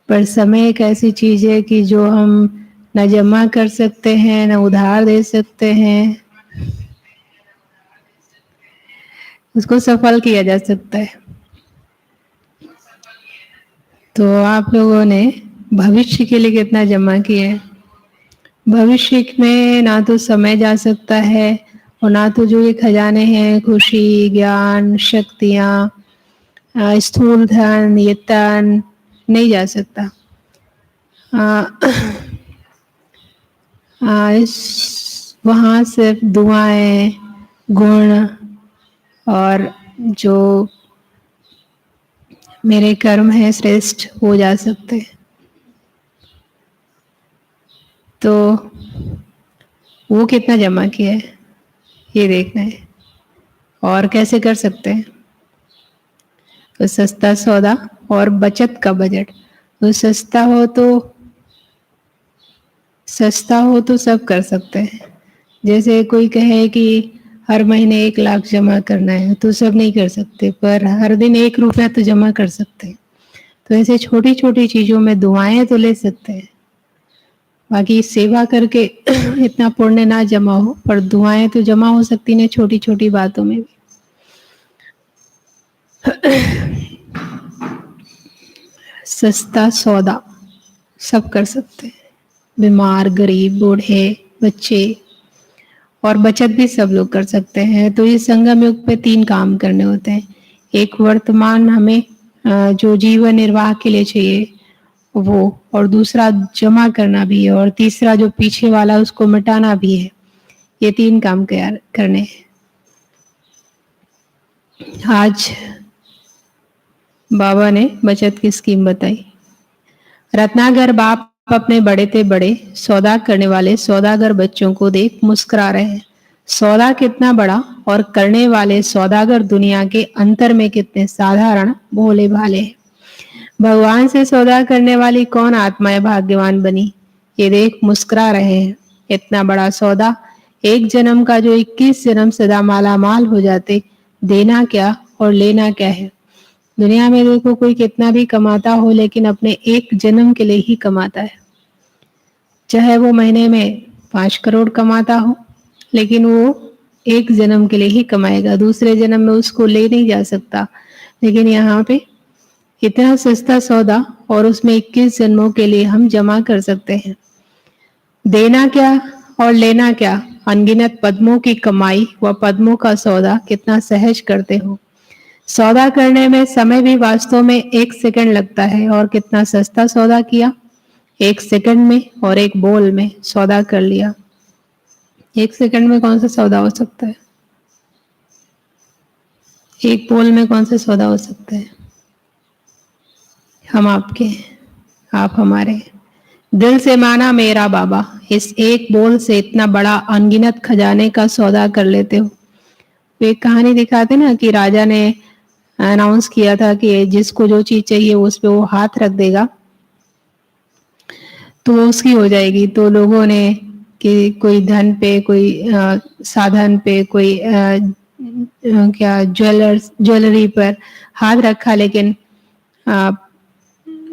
पर समय एक ऐसी चीज है कि जो हम न जमा कर सकते हैं, न उधार दे सकते हैं, उसको सफल किया जा सकता है। तो आप लोगों ने भविष्य के लिए कितना जमा किया है? भविष्य में ना तो समय जा सकता है और ना तो जो ये खजाने हैं, खुशी, ज्ञान, शक्तियाँ, स्थूल धन, ये तन नहीं जा सकता। वहाँ सिर्फ दुआएं, गुण और जो मेरे कर्म है श्रेष्ठ हो जा सकते हैं। तो वो कितना जमा किया है ये देखना है। और कैसे कर सकते हैं? तो सस्ता सौदा और बचत का बजट। तो सस्ता हो तो सब कर सकते हैं। जैसे कोई कहे कि हर महीने 1 लाख जमा करना है तो सब नहीं कर सकते, पर हर दिन 1 रुपया तो जमा कर सकते हैं। तो ऐसे छोटी छोटी चीजों में दुआएं तो ले सकते हैं। बाकी सेवा करके इतना पुण्य ना जमा हो, पर दुआएं तो जमा हो सकती हैं छोटी छोटी बातों में भी। सस्ता सौदा सब कर सकते हैं, बीमार, गरीब, बूढ़े, बच्चे, और बचत भी सब लोग कर सकते हैं। तो इस संगम युग पे 3 काम करने होते हैं। एक वर्तमान हमें जो जीवन निर्वाह के लिए चाहिए वो, और दूसरा जमा करना भी है, और तीसरा जो पीछे वाला उसको मिटाना भी है। ये 3 काम करने हैं। आज बाबा ने बचत की स्कीम बताई। रत्नाकर बाप अपने बड़े से बड़े सौदा करने वाले सौदागर बच्चों को देख मुस्कुरा रहे हैं। सौदा कितना बड़ा और करने वाले सौदागर दुनिया के अंतर में कितने साधारण भोले भाले हैं। भगवान से सौदा करने वाली कौन आत्माएं भाग्यवान बनी, ये देख मुस्कुरा रहे हैं। इतना बड़ा सौदा, एक जन्म का जो 21 जन्म सदा माला माल हो जाते, देना क्या और लेना क्या है। दुनिया में देखो कोई कितना भी कमाता हो, लेकिन अपने एक जन्म के लिए ही कमाता है। चाहे वो महीने में 5 करोड़ कमाता हो, लेकिन वो एक जन्म के लिए ही कमाएगा, दूसरे जन्म में उसको ले नहीं जा सकता। लेकिन यहाँ पे इतना सस्ता सौदा और उसमें 21 जन्मों के लिए हम जमा कर सकते हैं। देना क्या और लेना क्या, अनगिनत पद्मों की कमाई व पद्मों का सौदा कितना सहज करते हो। सौदा करने में समय भी वास्तव में 1 सेकंड लगता है, और कितना सस्ता सौदा किया। 1 सेकंड में और एक बोल में सौदा कर लिया। 1 सेकंड में कौन सा सौदा हो सकता है? एक बोल में कौन सा सौदा हो सकता है? हम आपके, आप हमारे। दिल से माना मेरा बाबा, इस एक बोल से इतना बड़ा अनगिनत खजाने का सौदा कर लेते हो। एक कहानी दिखाते ना कि राजा ने अनाउंस किया था कि जिसको जो चीज चाहिए उस पे वो हाथ रख देगा तो वो उसकी हो जाएगी। तो लोगों ने कि कोई धन पे, कोई साधन पे, कोई क्या ज्वेलरी पर हाथ रखा, लेकिन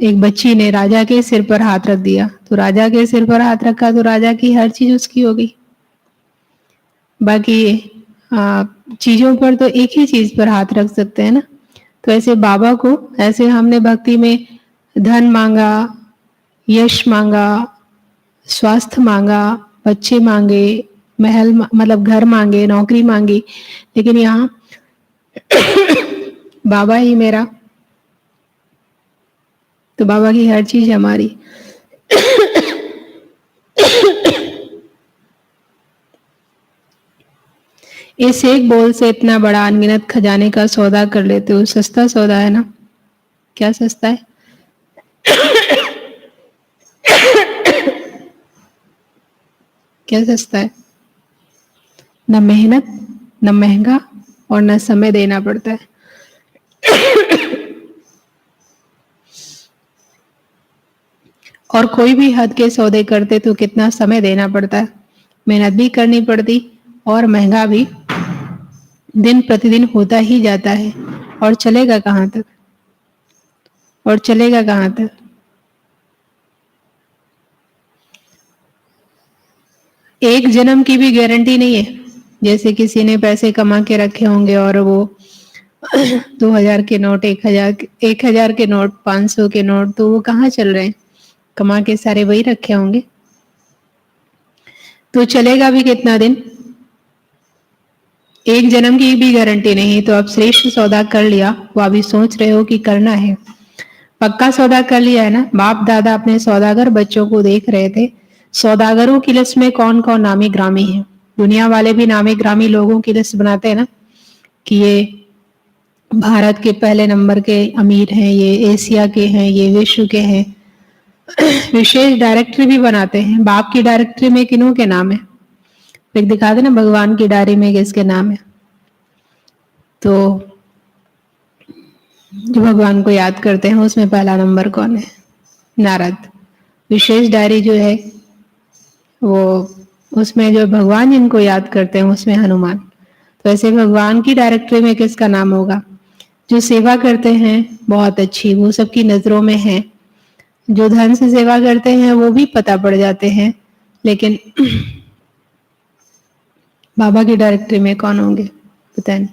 एक बच्ची ने राजा के सिर पर हाथ रख दिया। तो राजा के सिर पर हाथ रखा तो राजा की हर चीज उसकी हो गई। बाकी चीजों पर तो एक ही चीज पर हाथ रख सकते हैं ना। तो ऐसे बाबा को, ऐसे हमने भक्ति में धन मांगा, यश मांगा, स्वास्थ्य मांगा, बच्चे मांगे, महल मतलब घर मांगे, नौकरी मांगी, लेकिन यहाँ बाबा ही मेरा, तो बाबा की हर चीज हमारी। इस एक बोल से इतना बड़ा अनगिनत खजाने का सौदा कर लेते हो। सस्ता सौदा है ना? क्या सस्ता है? क्या सस्ता है? न मेहनत, न महंगा, और न समय देना पड़ता है। और कोई भी हद के सौदे करते तो कितना समय देना पड़ता है, मेहनत भी करनी पड़ती, और महंगा भी दिन प्रतिदिन होता ही जाता है। और चलेगा कहाँ तक? और चलेगा कहाँ तक? एक जन्म की भी गारंटी नहीं है। जैसे किसी ने पैसे कमा के रखे होंगे और वो 2000 के नोट, 1000 के नोट, 500 के नोट, तो वो कहाँ चल रहे हैं? कमा के सारे वही रखे होंगे, तो चलेगा भी कितना दिन? एक जन्म की भी गारंटी नहीं। तो अब श्रेष्ठ सौदा कर लिया, वो अभी सोच रहे हो कि करना है। पक्का सौदा कर लिया है ना? बाप दादा अपने सौदागर बच्चों को देख रहे थे। सौदागरों की लिस्ट में कौन कौन नामी ग्रामी है? दुनिया वाले भी नामी ग्रामी लोगों की लिस्ट बनाते हैं ना, कि ये भारत के पहले नंबर के अमीर हैं, ये एशिया के हैं, ये विश्व के हैं। विशेष डायरेक्टरी भी बनाते हैं। बाप की डायरेक्टरी में किन्हों के नाम है? फिर दिखा देना भगवान की डायरी में किसके नाम है। तो जो भगवान को याद करते हैं उसमें पहला नंबर कौन है? नारद। विशेष डायरी जो है वो, उसमें जो भगवान जिनको याद करते हैं उसमें हनुमान। तो ऐसे भगवान की डायरेक्टरी में किसका नाम होगा? जो सेवा करते हैं बहुत अच्छी, वो सबकी नजरों में है। जो धन से सेवा करते हैं वो भी पता पड़ जाते हैं, लेकिन बाबा की डायरेक्टरी में कौन होंगे पता नहीं।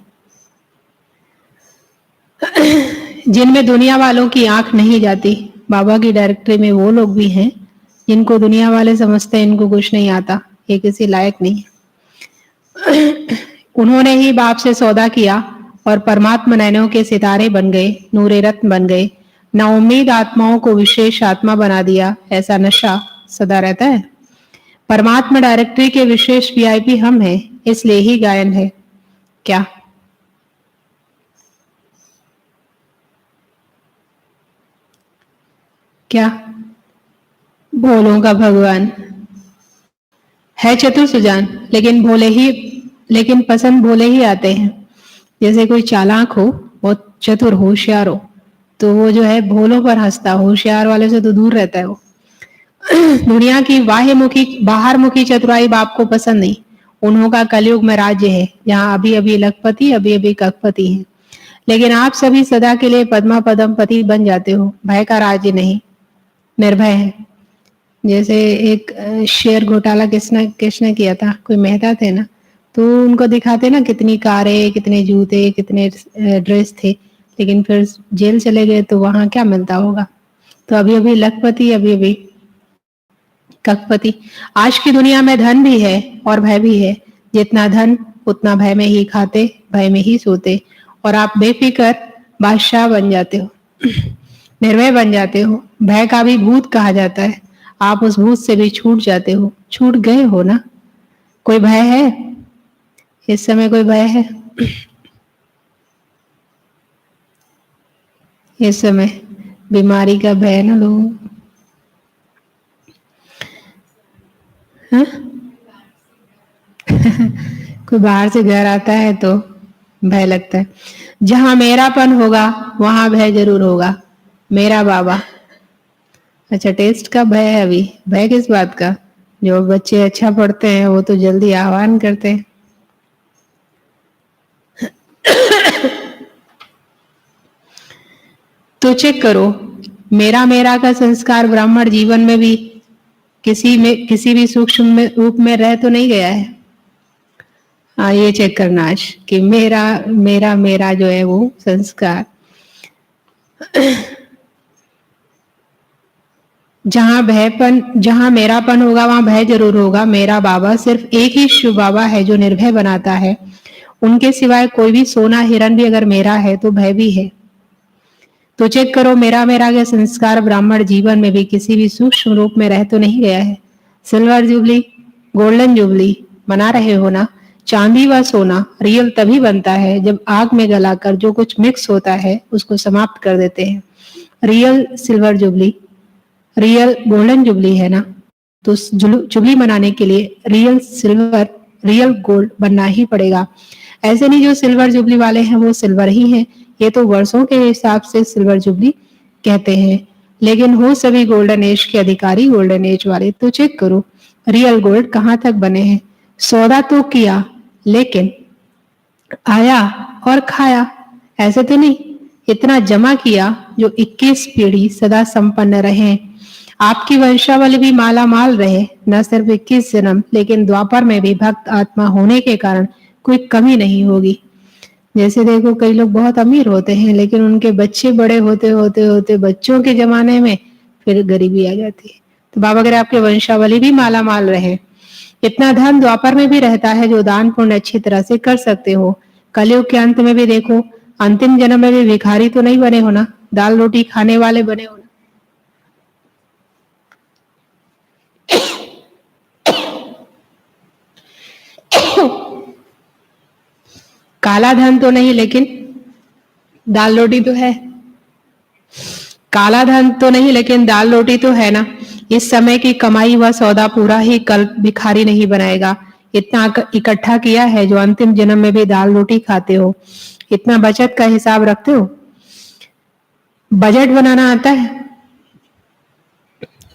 जिनमें दुनिया वालों की आंख नहीं जाती, बाबा की डायरेक्टरी में वो लोग भी हैं जिनको दुनिया वाले समझते हैं इनको कुछ नहीं आता, ये किसी लायक नहीं। उन्होंने ही बाप से सौदा किया और परमात्मा नैनों के सितारे बन गए, नूरे रत्न बन गए। नाउम्मीद आत्माओं को विशेष आत्मा बना दिया। ऐसा नशा सदा रहता है। परमात्मा डायरेक्टरी के विशेष वीआईपी हम हैं, इसलिए ही गायन है। क्या क्या भोलों का भगवान है, चतुर सुजान, लेकिन पसंद भोले ही आते हैं। जैसे कोई चालाक हो, बहुत चतुर होशियार हो, तो वो जो है भोलों पर हंसता, होशियार वाले से तो दूर रहता है वो। दुनिया की बाहर मुखी चतुराई बाप को पसंद नहीं। उन्हों का कलयुग में राज्य है, जहाँ अभी अभी लखपति, अभी अभी कखपति है। लेकिन आप सभी सदा के लिए पद्मा पदम पति बन जाते हो। भय का राज्य नहीं, निर्भय है। जैसे एक शेयर घोटाला किसने किसने किया था? कोई मेहता थे ना, तो उनको दिखाते ना कितनी कारें, कितने जूते, कितने ड्रेस थे, लेकिन फिर जेल चले गए तो वहां क्या मिलता होगा? तो अभी अभी लखपति, अभी अभी कखपति। आज की दुनिया में धन भी है और भय भी है। जितना धन उतना भय में ही खाते, भय में ही सोते, और आप बेफिक्र बादशाह बन जाते हो, निर्भय बन जाते हो। भय का भी भूत कहा जाता है। आप उस भूत से भी छूट जाते हो, छूट गए हो ना। कोई भय है इस समय? कोई भय है इस समय? बीमारी का भय है ना लोगों को। हाँ? कोई बाहर से घर आता है तो भय लगता है। जहां मेरापन होगा वहां भय जरूर होगा। मेरा बाबा। अच्छा, टेस्ट का भय है अभी। भय किस बात का? जो बच्चे अच्छा पढ़ते हैं वो तो जल्दी आह्वान करते हैं। तो चेक करो, मेरा मेरा का संस्कार ब्राह्मण जीवन में भी किसी भी सूक्ष्म रूप में रह तो नहीं गया है। हाँ, ये चेक करना आज कि मेरा मेरा मेरा जो है वो संस्कार जहां मेरापन होगा वहां भय जरूर होगा। मेरा बाबा सिर्फ एक ही शिव बाबा है जो निर्भय बनाता है। उनके सिवाय कोई भी सोना हिरन भी अगर मेरा है तो भय भी है। तो चेक करो, मेरा मेरा के संस्कार ब्राह्मण जीवन में भी किसी भी सूक्ष्म रूप में रह तो नहीं गया है। सिल्वर जुबली, गोल्डन जुबली मना रहे हो ना? चांदी व सोना रियल तभी बनता है जब आग में गलाकर जो कुछ मिक्स होता है उसको समाप्त कर देते हैं। Real silver jubilee, real golden jubilee है ना, तो जुबली मनाने के लिए रियल सिल्वर, रियल गोल्ड बनना ही पड़ेगा। ऐसे नहीं जो सिल्वर जुबली वाले हैं वो सिल्वर ही हैं, ये तो वर्षों के हिसाब से सिल्वर जुबली कहते हैं। लेकिन हो सभी गोल्डन एज के अधिकारी गोल्डन एज वाले। तो चेक करो रियल गोल्ड कहाँ तक बने हैं। सौदा तो किया, लेकिन आया और खाया, ऐसे तो नहीं। इतना जमा किया जो 21 पीढ़ी सदा संपन्न रहे। आपकी वंशावली भी माला माल रहे, न सिर्फ 21 जन्म लेकिन द्वापर में भी भक्त आत्मा होने के कारण कोई कमी नहीं होगी। जैसे देखो कई लोग बहुत अमीर होते हैं लेकिन उनके बच्चे बड़े होते होते होते बच्चों के जमाने में फिर गरीबी आ जाती है। तो बाबा अगर आपके वंशावली भी माला माल रहे, इतना धन द्वापर में भी रहता है जो दान पुण्य अच्छी तरह से कर सकते हो। कलयुग के अंत में भी देखो, अंतिम जन्म में भी भिखारी तो नहीं बने हो ना, दाल रोटी खाने वाले बने हो ना। काला धन तो नहीं लेकिन दाल रोटी तो है। काला धन तो नहीं लेकिन दाल रोटी तो है ना। इस समय की कमाई व सौदा पूरा ही कल भिखारी नहीं बनाएगा। इतना इकट्ठा किया है जो अंतिम जन्म में भी दाल रोटी खाते हो। इतना बचत का हिसाब रखते हो। बजट बनाना आता है?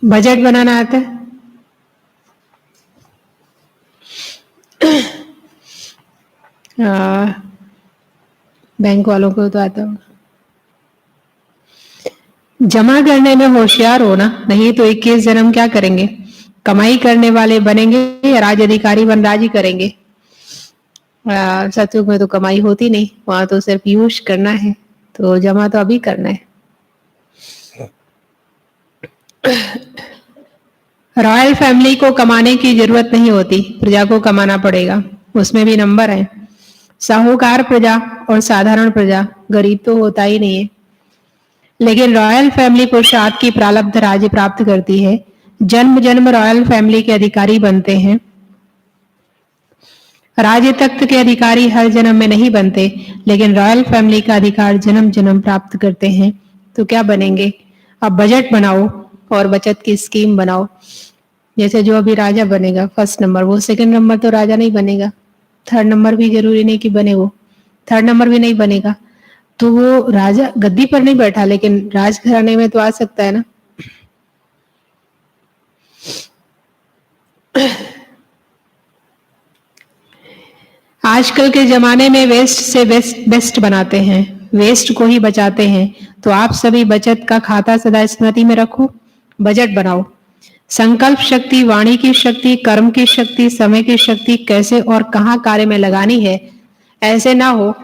बजट बनाना आता है? बैंक वालों को तो आता होगा। जमा करने में होशियार होना, नहीं तो 21 जन्म क्या करेंगे। कमाई करने वाले बनेंगे या राज अधिकारी वन राज ही करेंगे। सतयुग में तो कमाई होती नहीं, वहां तो सिर्फ यूज करना है, तो जमा तो अभी करना है। रॉयल फैमिली को कमाने की जरूरत नहीं होती, प्रजा को कमाना पड़ेगा। उसमें भी नंबर है, साहूकार प्रजा और साधारण प्रजा। गरीब तो होता ही नहीं है। लेकिन रॉयल फैमिली पुरुषार्थ की प्रारब्ध राज्य प्राप्त करती है। जन्म जन्म रॉयल फैमिली के अधिकारी बनते हैं। राज्य तख्त के अधिकारी हर जन्म में नहीं बनते, लेकिन रॉयल फैमिली का अधिकार जन्म जन्म प्राप्त करते हैं। तो क्या बनेंगे? अब बजट बनाओ और बचत की स्कीम बनाओ। जैसे जो अभी राजा बनेगा फर्स्ट नंबर, वो सेकंड नंबर तो राजा नहीं बनेगा। थर्ड नंबर भी जरूरी नहीं कि बने, वो थर्ड नंबर भी नहीं बनेगा। तो वो राजा गद्दी पर नहीं बैठा लेकिन राजघराने में तो आ सकता है ना। आजकल के जमाने में वेस्ट से बेस्ट बनाते हैं, वेस्ट को ही बचाते हैं। तो आप सभी बचत का खाता सदा स्मृति में रखो, बजट बनाओ। संकल्प शक्ति, वाणी की शक्ति, कर्म की शक्ति, समय की शक्ति कैसे और कहाँ कार्य में लगानी है, ऐसे ना हो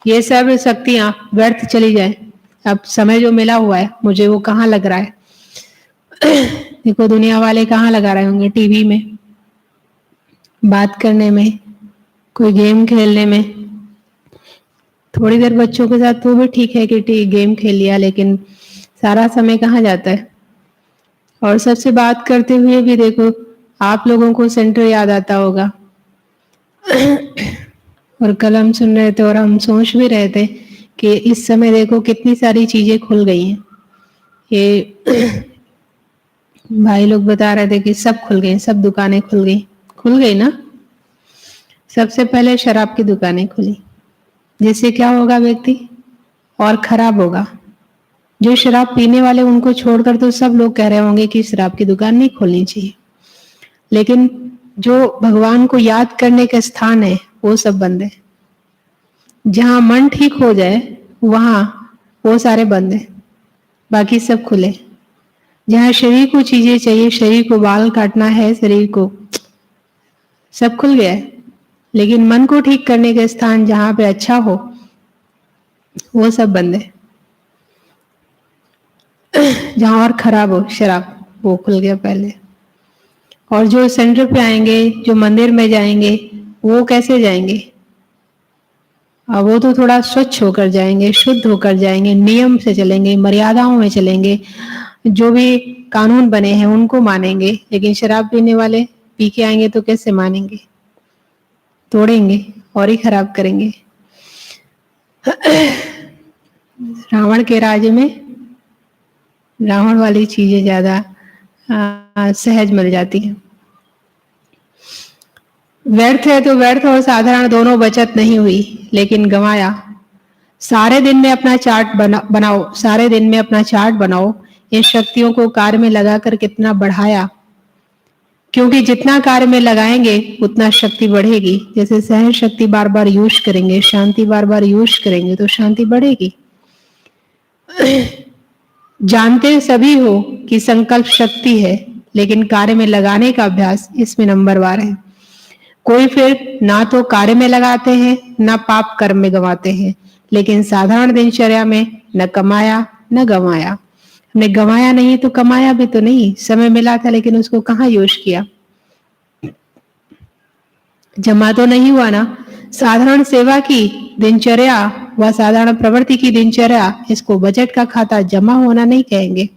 ये सब शक्तियां व्यर्थ चली जाए। अब समय जो मिला हुआ है मुझे वो कहाँ लग रहा है। देखो दुनिया वाले कहाँ लगा रहे होंगे, टीवी में, बात करने में, कोई गेम खेलने में। थोड़ी देर बच्चों के साथ तो भी ठीक है कि गेम खेल लिया, लेकिन सारा समय कहाँ जाता है। और सबसे बात करते हुए भी देखो आप लोगों को सेंटर याद आता होगा। और कल हम सुन रहे थे और हम सोच भी रहे थे कि इस समय देखो कितनी सारी चीजें खुल गई हैं। ये भाई लोग बता रहे थे कि सब खुल गई, सब दुकानें खुल गई ना। सबसे पहले शराब की दुकानें खुली, जिससे क्या होगा व्यक्ति और खराब होगा। जो शराब पीने वाले उनको छोड़कर तो सब लोग कह रहे होंगे कि शराब की दुकान नहीं खोलनी चाहिए, लेकिन जो भगवान को याद करने के स्थान है वो सब बंद है। जहां मन ठीक हो जाए वहां वो सारे बंद है, बाकी सब खुले। जहां शरीर को चीजें चाहिए, शरीर को बाल काटना है, शरीर को, सब खुल गया है। लेकिन मन को ठीक करने के स्थान जहां पे अच्छा हो वो सब बंद है। जहां और खराब हो, शराब, वो खुल गया पहले। और जो सेंटर पे आएंगे, जो मंदिर में जाएंगे, वो कैसे जाएंगे? वो तो थोड़ा स्वच्छ होकर जाएंगे, शुद्ध होकर जाएंगे, नियम से चलेंगे, मर्यादाओं में चलेंगे, जो भी कानून बने हैं उनको मानेंगे। लेकिन शराब पीने वाले पी के आएंगे तो कैसे मानेंगे? तोड़ेंगे और ही खराब करेंगे। रावण के राज्य में रावण वाली चीजें ज्यादा सहज मिल जाती हैं। व्यर्थ है तो व्यर्थ और साधारण दोनों बचत नहीं हुई, लेकिन गंवाया। सारे दिन में अपना चार्ट बनाओ, सारे दिन में अपना चार्ट बनाओ। इन शक्तियों को कार्य में लगाकर कितना बढ़ाया, क्योंकि जितना कार्य में लगाएंगे उतना शक्ति बढ़ेगी। जैसे सहन शक्ति बार बार यूज करेंगे, शांति बार बार यूज करेंगे तो शांति बढ़ेगी। जानते सभी हो कि संकल्प शक्ति है, लेकिन कार्य में लगाने का अभ्यास इसमें नंबरवार है। कोई फिर ना तो कार्य में लगाते हैं, ना पाप कर्म में गंवाते हैं, लेकिन साधारण दिनचर्या में न कमाया न गंवाया। हमने गंवाया नहीं तो कमाया भी तो नहीं, समय मिला था लेकिन उसको कहाँ यूज किया, जमा तो नहीं हुआ ना। साधारण सेवा की दिनचर्या व साधारण प्रवृत्ति की दिनचर्या, इसको बजट का खाता जमा होना नहीं कहेंगे।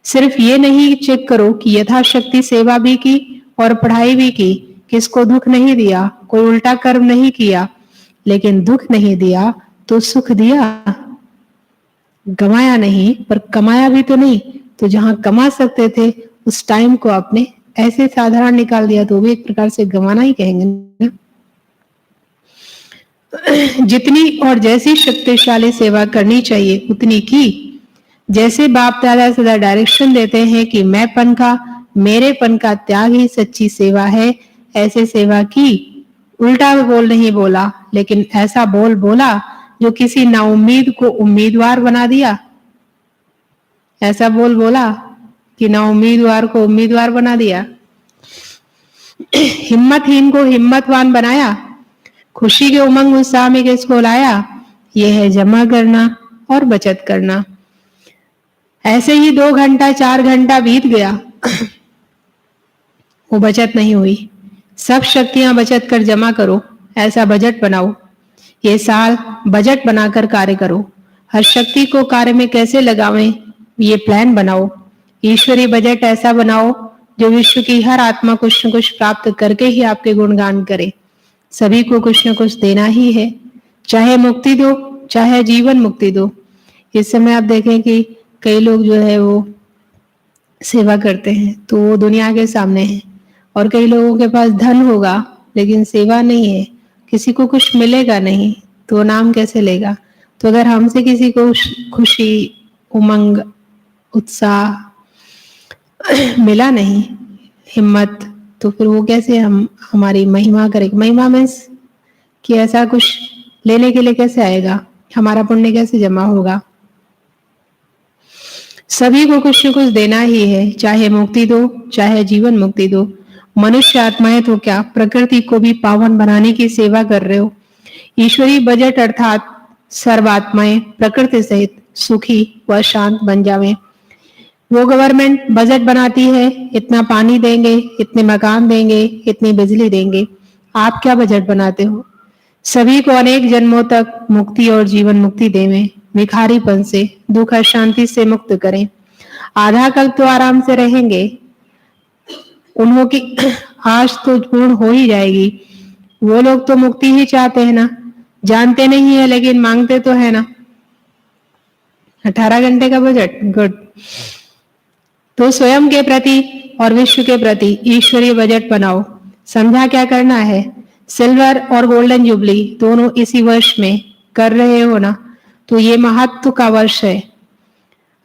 सिर्फ ये नहीं चेक करो कि यथाशक्ति सेवा भी की और पढ़ाई भी की, किसको दुख नहीं दिया, कोई उल्टा कर्म नहीं किया, लेकिन दुख नहीं दिया तो सुख दिया, गंवाया नहीं पर कमाया भी तो नहीं। तो जहां कमा सकते थे उस टाइम को आपने ऐसे साधारण निकाल दिया, तो भी एक प्रकार से गंवाना ही कहेंगे ना। जितनी और जैसी शक्तिशाली सेवा करनी चाहिए उतनी की। जैसे बाप दादा सदा डायरेक्शन देते हैं कि मैंपन का, मेरेपन का त्याग ही सच्ची सेवा है, ऐसे सेवा की। उल्टा बोल नहीं बोला, लेकिन ऐसा बोल बोला जो किसी नाउम्मीद को उम्मीदवार बना दिया। ऐसा बोल बोला कि नाउम्मीदवार को उम्मीदवार बना दिया। हिम्मतहीन को हिम्मतवान बनाया। खुशी के उमंग उत्साह में किसको लाया? यह है जमा करना और बचत करना। ऐसे ही 2 घंटा 4 घंटा बीत गया, वो बचत नहीं हुई। सब शक्तियां बचत कर जमा करो, ऐसा बजट बनाओ। ये साल बजट बनाकर कार्य करो। हर शक्ति को कार्य में कैसे लगावें, ये प्लान बनाओ। ईश्वरीय बजट ऐसा बनाओ जो विश्व की हर आत्मा कुछ न कुछ प्राप्त करके ही आपके गुणगान करे। सभी को कुछ न कुछ देना ही है, चाहे मुक्ति दो, चाहे जीवन मुक्ति दो। इस समय आप देखें कि कई लोग जो है वो सेवा करते हैं तो वो दुनिया के सामने है, और कई लोगों के पास धन होगा लेकिन सेवा नहीं है, किसी को कुछ मिलेगा नहीं तो नाम कैसे लेगा। तो अगर हमसे किसी को खुशी, उमंग, उत्साह मिला नहीं, हिम्मत, तो फिर वो कैसे हम हमारी महिमा करेगा। महिमा मीन्स कि ऐसा कुछ लेने के लिए कैसे आएगा, हमारा पुण्य कैसे जमा होगा। सभी को कुछ न कुछ देना ही है, चाहे मुक्ति दो, चाहे जीवन मुक्ति दो। मनुष्य आत्माएं तो क्या, प्रकृति को भी पावन बनाने की सेवा कर रहे हो। ईश्वरीय बजट अर्थात सर्वात्माएं प्रकृति सहित सुखी व शांत बन जावें। वो गवर्नमेंट बजट बनाती है, इतना पानी देंगे, इतने मकान देंगे, इतनी बिजली देंगे। आप क्या बजट बनाते हो? सभी को अनेक जन्मों तक मुक्ति और जीवन मुक्ति देवें, भिखारीपन से, दुख और शांति से मुक्त करें। आधा कल्प तो आराम से रहेंगे, उन्हों की आश तो पूर्ण हो ही जाएगी। वो लोग तो मुक्ति ही चाहते हैं ना, जानते नहीं है लेकिन मांगते तो है ना। 18 घंटे का बजट, गुड। तो स्वयं के प्रति और विश्व के प्रति ईश्वरीय बजट बनाओ। समझा क्या करना है? सिल्वर और गोल्डन जुबली दोनों इसी वर्ष में कर रहे हो ना, तो ये महत्व का वर्ष है।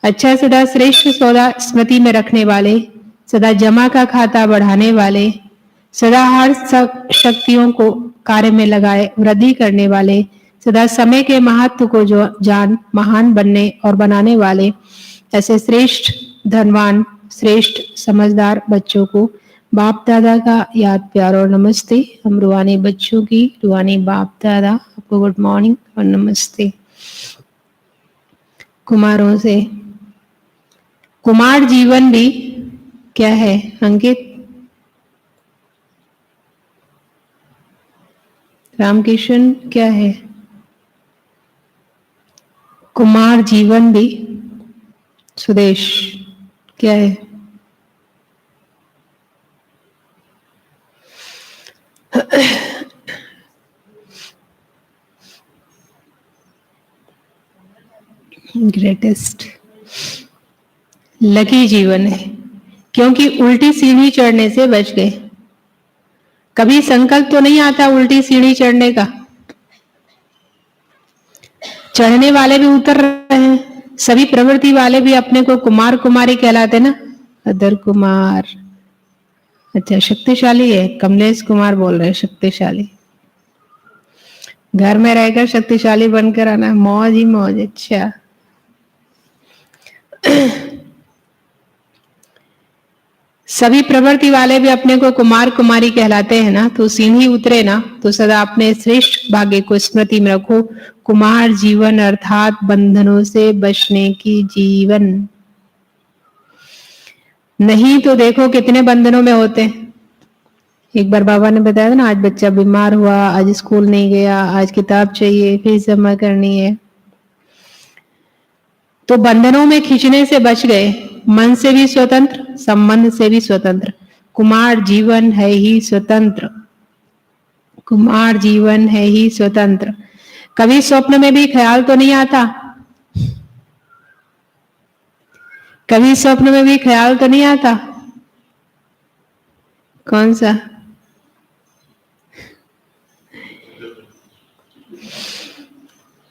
अच्छा, सदा श्रेष्ठ सौदा स्मृति में रखने वाले, सदा जमा का खाता बढ़ाने वाले, सदा हर शक्तियों को कार्य में लगाए वृद्धि करने वाले, सदा समय के महत्व को जो जान महान बनने और बनाने वाले, ऐसे श्रेष्ठ धनवान, श्रेष्ठ समझदार बच्चों को बाप दादा का याद प्यार और नमस्ते। हम रूहानी बच्चों की, रूहानी बाप दादा, आपको गुड मॉर्निंग और नमस्ते। कुमारों से, कुमार जीवन भी क्या है अंकित? रामकिशन क्या है? कुमार जीवन भी। सुदेश क्या है? ग्रेटेस्ट लकी जीवन है, क्योंकि उल्टी सीढ़ी चढ़ने से बच गए। कभी संकल्प तो नहीं आता उल्टी सीढ़ी चढ़ने का, चढ़ने वाले भी उतर रहे हैं। सभी प्रवृत्ति वाले भी अपने को कुमार कुमारी कहलाते ना। अदर कुमार, अच्छा शक्तिशाली है, कमलेश कुमार बोल रहे हैं शक्तिशाली। घर में रहकर शक्तिशाली बनकर आना, मौज ही मौज। अच्छा सभी प्रवृत्ति वाले भी अपने को कुमार कुमारी कहलाते हैं ना, तो सीढ़ी उतरे ना तो सदा अपने श्रेष्ठ भाग्य को स्मृति में रखो। कुमार जीवन अर्थात बंधनों से बचने की जीवन। नहीं तो देखो कितने बंधनों में होते हैं। एक बार बाबा ने बताया था ना, आज बच्चा बीमार हुआ, आज स्कूल नहीं गया, आज किताब चाहिए, फीस जमा करनी है, तो बंधनों में खींचने से बच गए। मन से भी स्वतंत्र, संबंध से भी स्वतंत्र। कुमार जीवन है ही स्वतंत्र, कुमार जीवन है ही स्वतंत्र। कभी स्वप्न में भी ख्याल तो नहीं आता, कभी स्वप्न में भी ख्याल तो नहीं आता। कौन सा?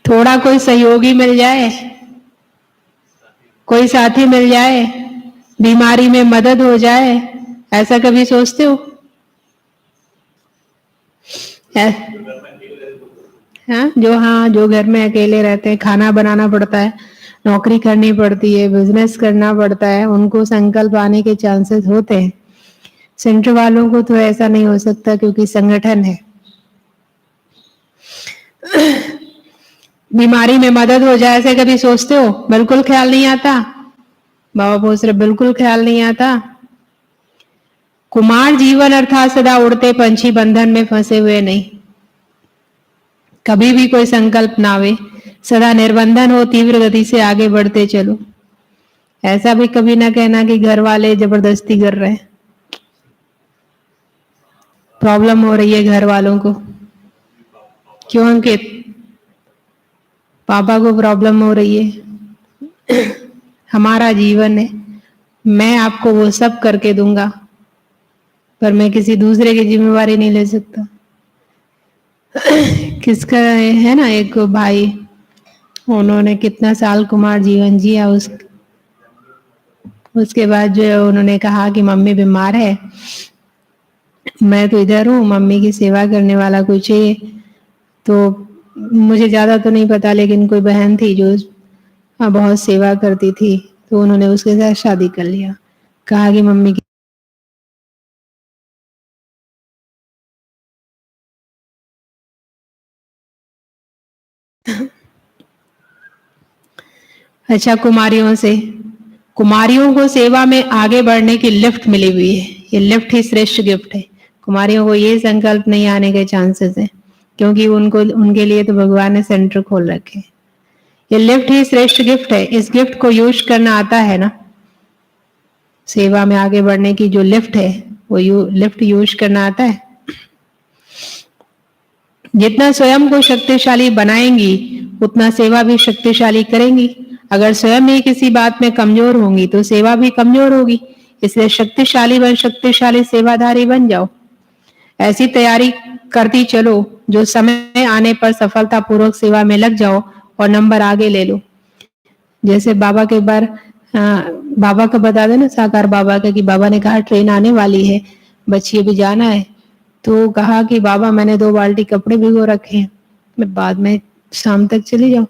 थोड़ा कोई सहयोगी मिल जाए, कोई साथी मिल जाए, बीमारी में मदद हो जाए, ऐसा कभी सोचते हो? हाँ, जो घर में अकेले रहते हैं, खाना बनाना पड़ता है, नौकरी करनी पड़ती है, बिजनेस करना पड़ता है, उनको संकल्प आने के चांसेस होते हैं। सेंटर वालों को तो ऐसा नहीं हो सकता क्योंकि संगठन है। बीमारी में मदद हो जाए ऐसे कभी सोचते हो? बिल्कुल ख्याल नहीं आता। बाबा पूछ रहे, बिल्कुल ख्याल नहीं आता। कुमार जीवन अर्थात सदा उड़ते पंछी, बंधन में फंसे हुए नहीं। कभी भी कोई संकल्प ना आवे, सदा निर्बंधन हो, तीव्र गति से आगे बढ़ते चलो। ऐसा भी कभी ना कहना कि घर वाले जबरदस्ती कर रहे हैं, प्रॉब्लम हो रही है घर वालों को। क्यों अंकित? पापा को प्रॉब्लम हो रही है। हमारा जीवन है, मैं आपको वो सब करके दूंगा, पर मैं किसी दूसरे की जिम्मेवारी नहीं ले सकता। किसका है ना, एक भाई, उन्होंने कितना साल कुमार जीवन जिया, उसके बाद जो उन्होंने कहा कि मम्मी बीमार है, मैं तो इधर हूँ, मम्मी की सेवा करने वाला कोई चाहिए। तो मुझे ज्यादा तो नहीं पता, लेकिन कोई बहन थी जो बहुत सेवा करती थी, तो उन्होंने उसके साथ शादी कर लिया। कहा कि मम्मी की अच्छा, कुमारियों को सेवा में आगे बढ़ने की लिफ्ट मिली हुई है। ये लिफ्ट ही श्रेष्ठ गिफ्ट है। कुमारियों को ये संकल्प नहीं आने के चांसेस हैं, क्योंकि उनके लिए तो भगवान ने सेंटर खोल रखे। ये लिफ्ट ही श्रेष्ठ गिफ्ट है। इस गिफ्ट को यूज करना आता है ना, सेवा में आगे बढ़ने की जो लिफ्ट है, वो लिफ्ट यूज करना आता है। जितना स्वयं को शक्तिशाली बनाएंगी, उतना सेवा भी शक्तिशाली करेंगी। अगर स्वयं ही किसी बात में कमजोर होंगी तो सेवा भी कमजोर होगी। इसलिए शक्तिशाली सेवाधारी बन जाओ। ऐसी तैयारी करती चलो जो समय आने पर सफलतापूर्वक सेवा में लग जाओ और नंबर आगे ले लो। जैसे बाबा के बार बाबा का बता देना, साकार बाबा का, कि बाबा ने कहा ट्रेन आने वाली है, बच्ची भी जाना है। तो कहा कि बाबा मैंने 2 बाल्टी कपड़े भिगो रखे हैं, मैं बाद में शाम तक चली जाऊं।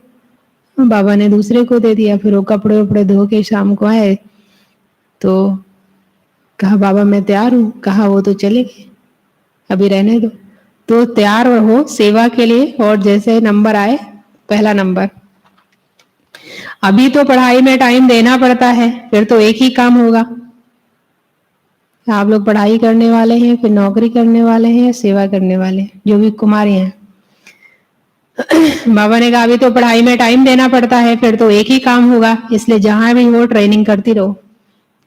बाबा ने दूसरे को दे दिया। फिर वो कपड़े वपड़े धो के शाम को आए तो कहा बाबा मैं तैयार हूं। कहा वो तो चले गए, अभी रहने दो। तो तैयार हो सेवा के लिए, और जैसे नंबर आए, पहला नंबर। अभी तो पढ़ाई में टाइम देना पड़ता है, फिर तो एक ही काम होगा। आप लोग पढ़ाई करने वाले हैं, फिर नौकरी करने वाले हैं, सेवा करने वाले हैं, जो भी कुमारी हैं। बाबा ने कहा अभी तो पढ़ाई में टाइम देना पड़ता है, फिर तो एक ही काम होगा, इसलिए जहां भी हो ट्रेनिंग करती रहो,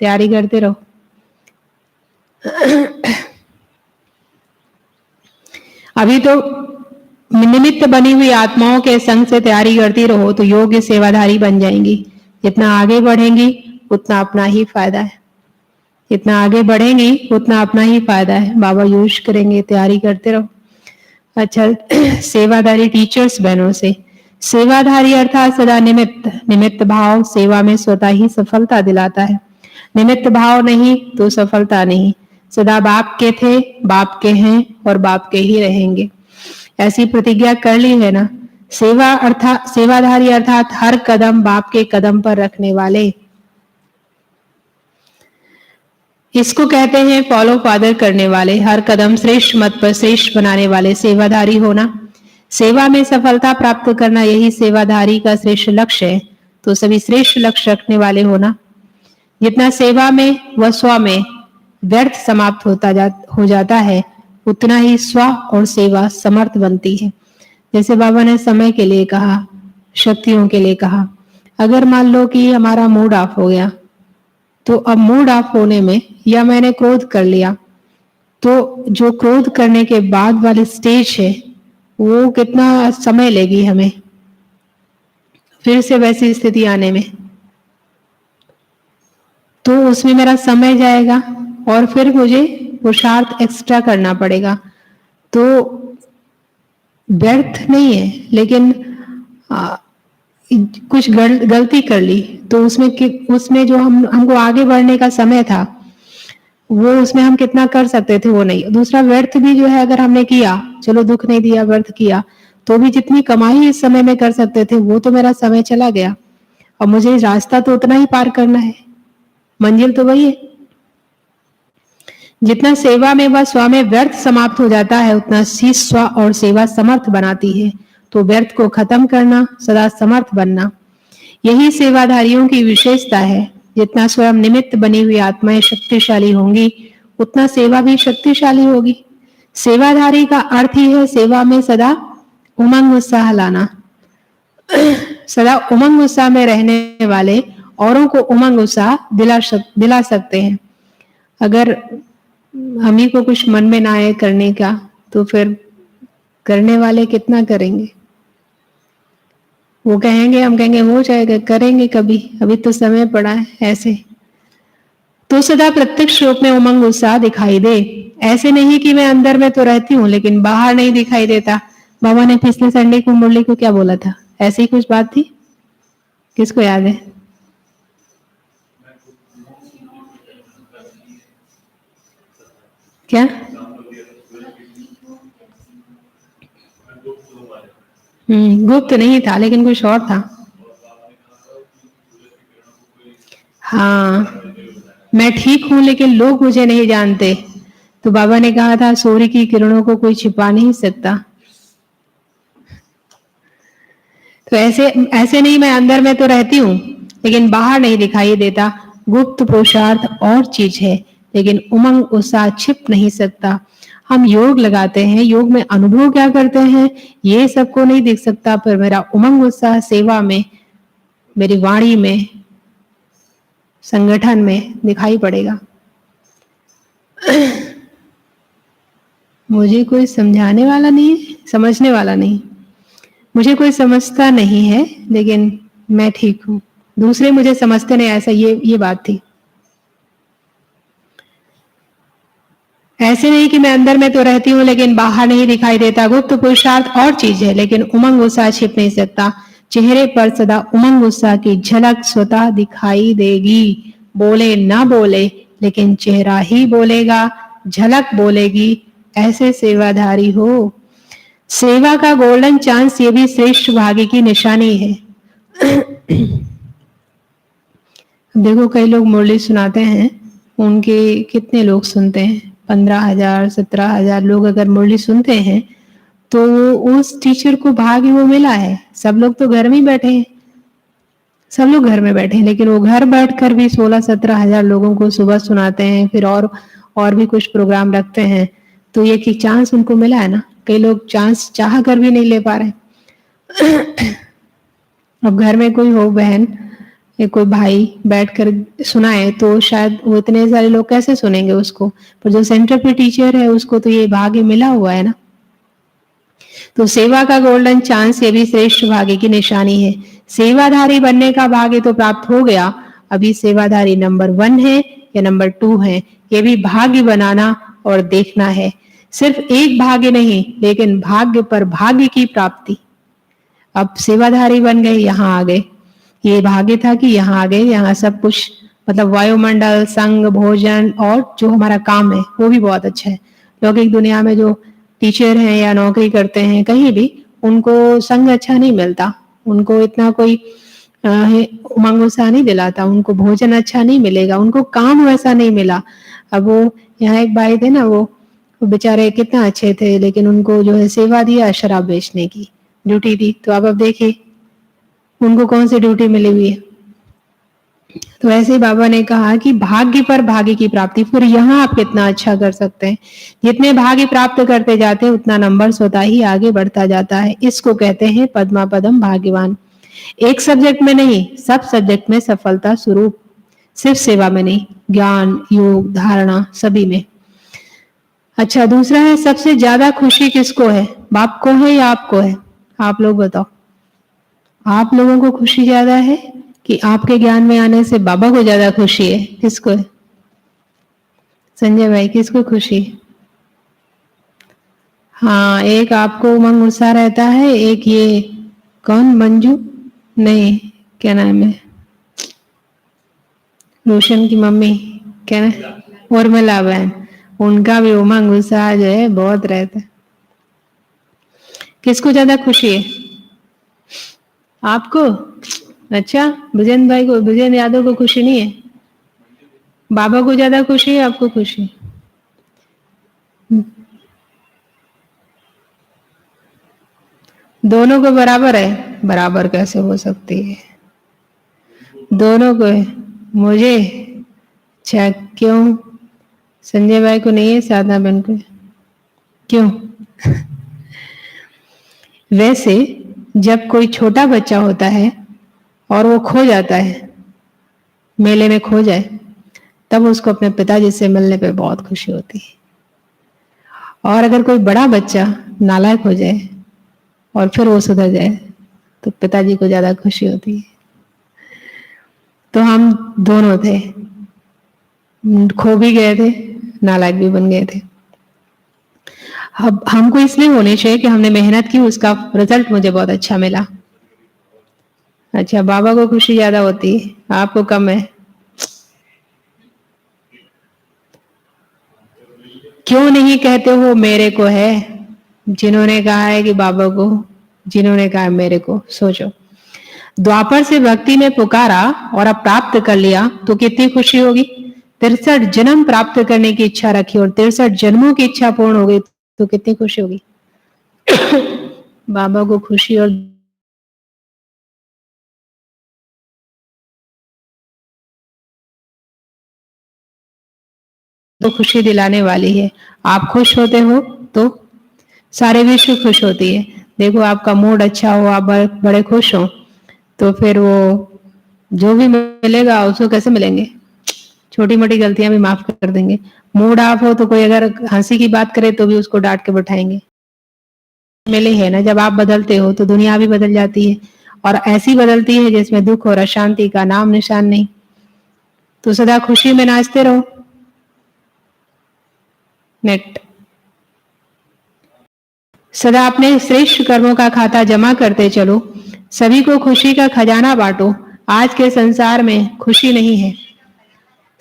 तैयारी करते रहो। अभी तो निमित्त बनी हुई आत्माओं के संग से तैयारी करती रहो तो योग्य सेवाधारी बन जाएंगी। जितना आगे बढ़ेंगी उतना अपना ही फायदा है, जितना आगे बढ़ेंगी उतना अपना ही फायदा है। बाबा यूज करेंगे, तैयारी करते रहो। अच्छा, सेवाधारी टीचर्स बहनों से, सेवाधारी अर्थात सदा निमित्त भाव सेवा में स्वतः ही सफलता दिलाता है। निमित्त भाव नहीं तो सफलता नहीं। सदा बाप के थे, बाप के हैं और बाप के ही रहेंगे, ऐसी प्रतिज्ञा कर ली है ना। सेवाधारी अर्थात हर कदम बाप के कदम पर रखने वाले। इसको कहते हैं फॉलो फादर करने वाले, हर कदम श्रेष्ठ मत पर श्रेष्ठ बनाने वाले, सेवाधारी होना। सेवा में सफलता प्राप्त करना यही सेवाधारी का श्रेष्ठ लक्ष्य है। तो सभी श्रेष्ठ लक्ष्य रखने वाले होना। जितना सेवा में व स्व में व्यर्थ समाप्त हो जाता है, उतना ही स्व और सेवा समर्थ बनती है। जैसे बाबा ने समय के लिए कहा, शक्तियों के लिए कहा। अगर मान लो कि हमारा मूड ऑफ हो गया, तो अब मूड ऑफ होने में, या मैंने क्रोध कर लिया, तो जो क्रोध करने के बाद वाली स्टेज है, वो कितना समय लेगी हमें फिर से वैसी स्थिति आने में। तो उसमें मेरा समय जाएगा और फिर मुझे पुरुषार्थ एक्स्ट्रा करना पड़ेगा। तो व्यर्थ नहीं है, लेकिन कुछ गलती कर ली तो उसमें जो हमको आगे बढ़ने का समय था, वो उसमें हम कितना कर सकते थे वो नहीं। दूसरा व्यर्थ भी जो है, अगर हमने किया, चलो दुख नहीं दिया, व्यर्थ किया, तो भी जितनी कमाई इस समय में कर सकते थे वो तो मेरा समय चला गया, और मुझे रास्ता तो उतना ही पार करना है, मंजिल तो वही है। जितना सेवा में व स्व में व्यर्थ समाप्त हो जाता है, उतना ही स्व और सेवा समर्थ बनाती है। तो व्यर्थ को खत्म करना, सदा समर्थ बनना, यही सेवाधारियों की विशेषता है। जितना स्वयं निमित्त बनी हुई आत्माएं शक्तिशाली होंगी, उतना सेवा भी शक्तिशाली होगी। सेवाधारी का अर्थ ही है सेवा में सदा उमंग उत्साह लाना। सदा उमंग उत्साह में रहने वाले औरों को उमंग उत्साह दिला सकते हैं। अगर हम ही को कुछ मन में ना आए करने का, तो फिर करने वाले कितना करेंगे। वो कहेंगे, हम कहेंगे हो जाएगा, करेंगे कभी, अभी तो समय पड़ा है, ऐसे। तो सदा प्रत्यक्ष रूप में उमंग उत्साह दिखाई दे। ऐसे नहीं कि मैं अंदर में तो रहती हूँ लेकिन बाहर नहीं दिखाई देता। बाबा ने पिछले संडे को मुरली को क्या बोला था, ऐसी ही कुछ बात थी, किसको याद है? क्या? गुप्त नहीं था, लेकिन कुछ और था। हाँ, मैं ठीक हूं लेकिन लोग मुझे नहीं जानते। तो बाबा ने कहा था सूर्य की किरणों को कोई छिपा नहीं सकता। तो ऐसे नहीं, मैं अंदर में तो रहती हूँ लेकिन बाहर नहीं दिखाई देता। गुप्त पुरुषार्थ और चीज है, लेकिन उमंग उत्साह छिप नहीं सकता। हम योग लगाते हैं, योग में अनुभव क्या करते हैं ये सबको नहीं दिख सकता, पर मेरा उमंग उत्साह सेवा में, मेरी वाणी में, संगठन में दिखाई पड़ेगा। मुझे कोई समझाने वाला नहीं है, समझने वाला नहीं। मुझे कोई समझता नहीं है, लेकिन मैं ठीक हूं। दूसरे मुझे समझते नहीं, ऐसा ये बात थी। ऐसे नहीं कि मैं अंदर में तो रहती हूँ लेकिन बाहर नहीं दिखाई देता। गुप्त पुरुषार्थ और चीज है, लेकिन उमंग उत्साह छिप नहीं सकता। चेहरे पर सदा उमंग उत्साह की झलक स्वतः दिखाई देगी। बोले ना बोले, लेकिन चेहरा ही बोलेगा, झलक बोलेगी। ऐसे सेवाधारी हो। सेवा का गोल्डन चांस ये भी श्रेष्ठ भाग्य की निशानी है। देखो, कई लोग मुरली सुनाते हैं, उनके कितने लोग सुनते हैं, 15,000 17,000 लोग अगर मुरली सुनते हैं, तो उस टीचर को भाग्य वो मिला है। सब लोग तो घर में बैठे हैं, सब लोग घर में बैठे हैं, लेकिन वो घर बैठकर भी 16-17,000 लोगों को सुबह सुनाते हैं, फिर और भी कुछ प्रोग्राम रखते हैं। तो ये कि चांस उनको मिला है ना। कई लोग चांस चाह कर भी नहीं ले पा रहे। अब घर में कोई हो बहन या कोई भाई बैठकर सुनाए, तो शायद वो इतने सारे लोग कैसे सुनेंगे उसको, पर जो सेंटर पे टीचर है उसको तो ये भाग्य मिला हुआ है ना। तो सेवा का गोल्डन चांस ये भी श्रेष्ठ भाग्य की निशानी है। सेवाधारी बनने का भाग्य तो प्राप्त हो गया, अभी सेवाधारी नंबर 1 है या नंबर 2 है, ये भी भाग्य बनाना और देखना है। सिर्फ एक भाग्य नहीं, लेकिन भाग्य पर भाग्य की प्राप्ति। अब सेवाधारी बन गए, यहाँ आ गए, ये भाग्य था कि यहाँ आ गए, यहाँ सब कुछ, मतलब वायुमंडल, संग, भोजन और जो हमारा काम है वो भी बहुत अच्छा है। लौकिक दुनिया में जो टीचर हैं या नौकरी करते हैं कहीं भी, उनको संग अच्छा नहीं मिलता, उनको इतना कोई उमंग उत्साह नहीं दिलाता, उनको भोजन अच्छा नहीं मिलेगा, उनको काम वैसा नहीं मिला। अब वो यहाँ एक भाई थे ना, वो बेचारे कितना अच्छे थे, लेकिन उनको जो है सेवा दिया शराब बेचने की ड्यूटी दी, तो अब देखिए उनको कौन सी ड्यूटी मिली हुई है। तो ऐसे ही बाबा ने कहा कि भाग्य पर भाग्य की प्राप्ति, फिर यहाँ आप कितना अच्छा कर सकते हैं। जितने भाग्य प्राप्त करते जाते हैं उतना नंबर स्वतः ही आगे बढ़ता जाता है। इसको कहते हैं पद्मा पदम भाग्यवान। एक सब्जेक्ट में नहीं, सब सब्जेक्ट में सफलता स्वरूप, सिर्फ सेवा में नहीं, ज्ञान, योग, धारणा सभी में। अच्छा, दूसरा है सबसे ज्यादा खुशी किसको है? बाप को है या आपको है? आप लोग बताओ। आप लोगों को खुशी ज्यादा है कि आपके ज्ञान में आने से बाबा को ज्यादा खुशी है? किसको है? संजय भाई, किसको खुशी? हाँ, एक आपको उमंग उत्साह रहता है, एक ये कौन मंजू, नहीं क्या नाम है, रोशन की मम्मी, क्या नाम, उर्मिला बहन, उनका भी उमंग उत्साह जो है बहुत रहता है। किसको ज्यादा खुशी है? आपको? अच्छा, भुजेंद्र भाई को, भुजेंद्र यादव को खुशी नहीं है? बाबा को ज्यादा खुशी है, आपको खुशी? दोनों को बराबर है? बराबर कैसे हो सकती है? दोनों को है। मुझे? अच्छा, क्यों? संजय भाई को नहीं है, साधना बहन को? क्यों? वैसे जब कोई छोटा बच्चा होता है और वो खो जाता है, मेले में खो जाए, तब उसको अपने पिताजी से मिलने पे बहुत खुशी होती है। और अगर कोई बड़ा बच्चा नालायक हो जाए और फिर वो सुधर जाए, तो पिताजी को ज्यादा खुशी होती है। तो हम दोनों थे, खो भी गए थे, नालायक भी बन गए थे। अब हमको इसलिए होने चाहिए कि हमने मेहनत की, उसका रिजल्ट मुझे बहुत अच्छा मिला। अच्छा, बाबा को खुशी ज्यादा होती है, आपको कम है? क्यों नहीं कहते हो मेरे को है? जिन्होंने कहा है कि बाबा को, जिन्होंने कहा है मेरे को, सोचो। द्वापर से भक्ति ने पुकारा और अब प्राप्त कर लिया तो कितनी खुशी होगी। 63 जन्म प्राप्त करने की इच्छा रखी और 63 जन्मों की इच्छा पूर्ण हो गई तो कितनी खुशी होगी। बाबा को खुशी और तो खुशी दिलाने वाली है। आप खुश होते हो तो सारे विश्व खुश होती है। देखो, आपका मूड अच्छा हो, आप बड़े खुश हो, तो फिर वो जो भी मिलेगा उसको कैसे मिलेंगे? छोटी मोटी गलतियां भी माफ कर देंगे। मूड ऑफ हो तो कोई अगर हंसी की बात करे तो भी उसको डांट के बैठाएंगे। मिले है ना, जब आप बदलते हो तो दुनिया भी बदल जाती है, और ऐसी बदलती है जिसमें दुख और अशांति का नाम निशान नहीं। तो सदा खुशी में नाचते रहो। नेट सदा अपने श्रेष्ठ कर्मों का खाता जमा करते चलो, सभी को खुशी का खजाना बांटो। आज के संसार में खुशी नहीं है,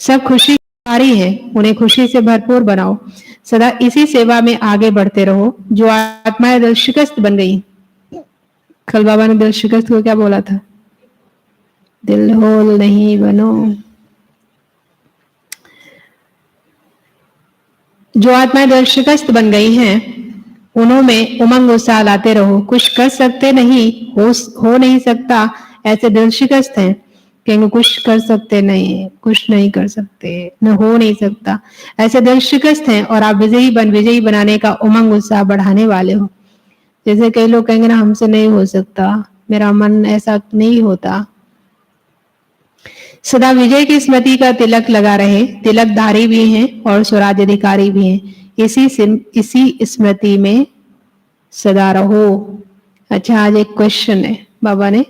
सब खुशी कारी है, उन्हें खुशी से भरपूर बनाओ। सदा इसी सेवा में आगे बढ़ते रहो। जो आत्माएं दिल शिकस्त बन गई, कल बाबा ने दिल शिकस्त को क्या बोला था? दिल होल नहीं बनो। जो आत्माएं दिल शिकस्त बन गई हैं, उन्होंने उमंग उत्साह लाते रहो। कुछ कर सकते नहीं, हो नहीं सकता, ऐसे दिल शिकस्त हैं, कहेंगे कुछ कर सकते नहीं, कुछ नहीं कर सकते, न हो नहीं सकता, ऐसे दिल शिकस्त हैं, और आप विजयी बनाने का उमंग उत्साह बढ़ाने वाले हो। जैसे कई लोग कहेंगे ना, हमसे नहीं हो सकता, मेरा मन ऐसा नहीं होता। सदा विजय की स्मृति का तिलक लगा रहे, तिलकधारी भी हैं और स्वराज्य अधिकारी भी हैं। इसी स्मृति में सदा रहो। अच्छा, आज एक क्वेश्चन है, बाबा ने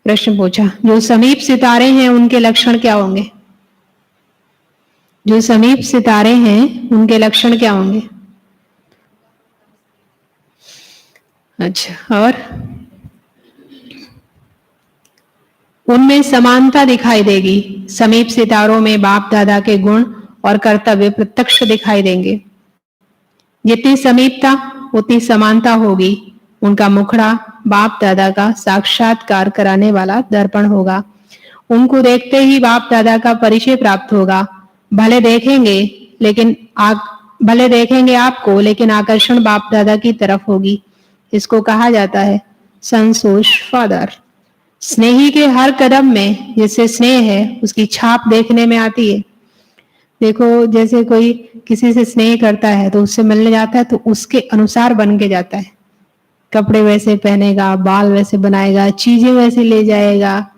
प्रश्न पूछा, जो समीप सितारे हैं उनके लक्षण क्या होंगे? जो समीप सितारे हैं उनके लक्षण क्या होंगे? अच्छा, और उनमें समानता दिखाई देगी। समीप सितारों में बाप दादा के गुण और कर्तव्य प्रत्यक्ष दिखाई देंगे। जितनी समीपता उतनी समानता होगी। उनका मुखड़ा बाप दादा का साक्षात्कार कराने वाला दर्पण होगा। उनको देखते ही बाप दादा का परिचय प्राप्त होगा। भले देखेंगे आपको, लेकिन आकर्षण बाप दादा की तरफ होगी। इसको कहा जाता है संतोष फादर। स्नेही के हर कदम में जिससे स्नेह है उसकी छाप देखने में आती है। देखो, जैसे कोई किसी से स्नेह करता है तो उससे मिलने जाता है तो उसके अनुसार बन के जाता है। कपड़े वैसे पहनेगा, बाल वैसे बनाएगा, चीजें वैसे ले जाएगा।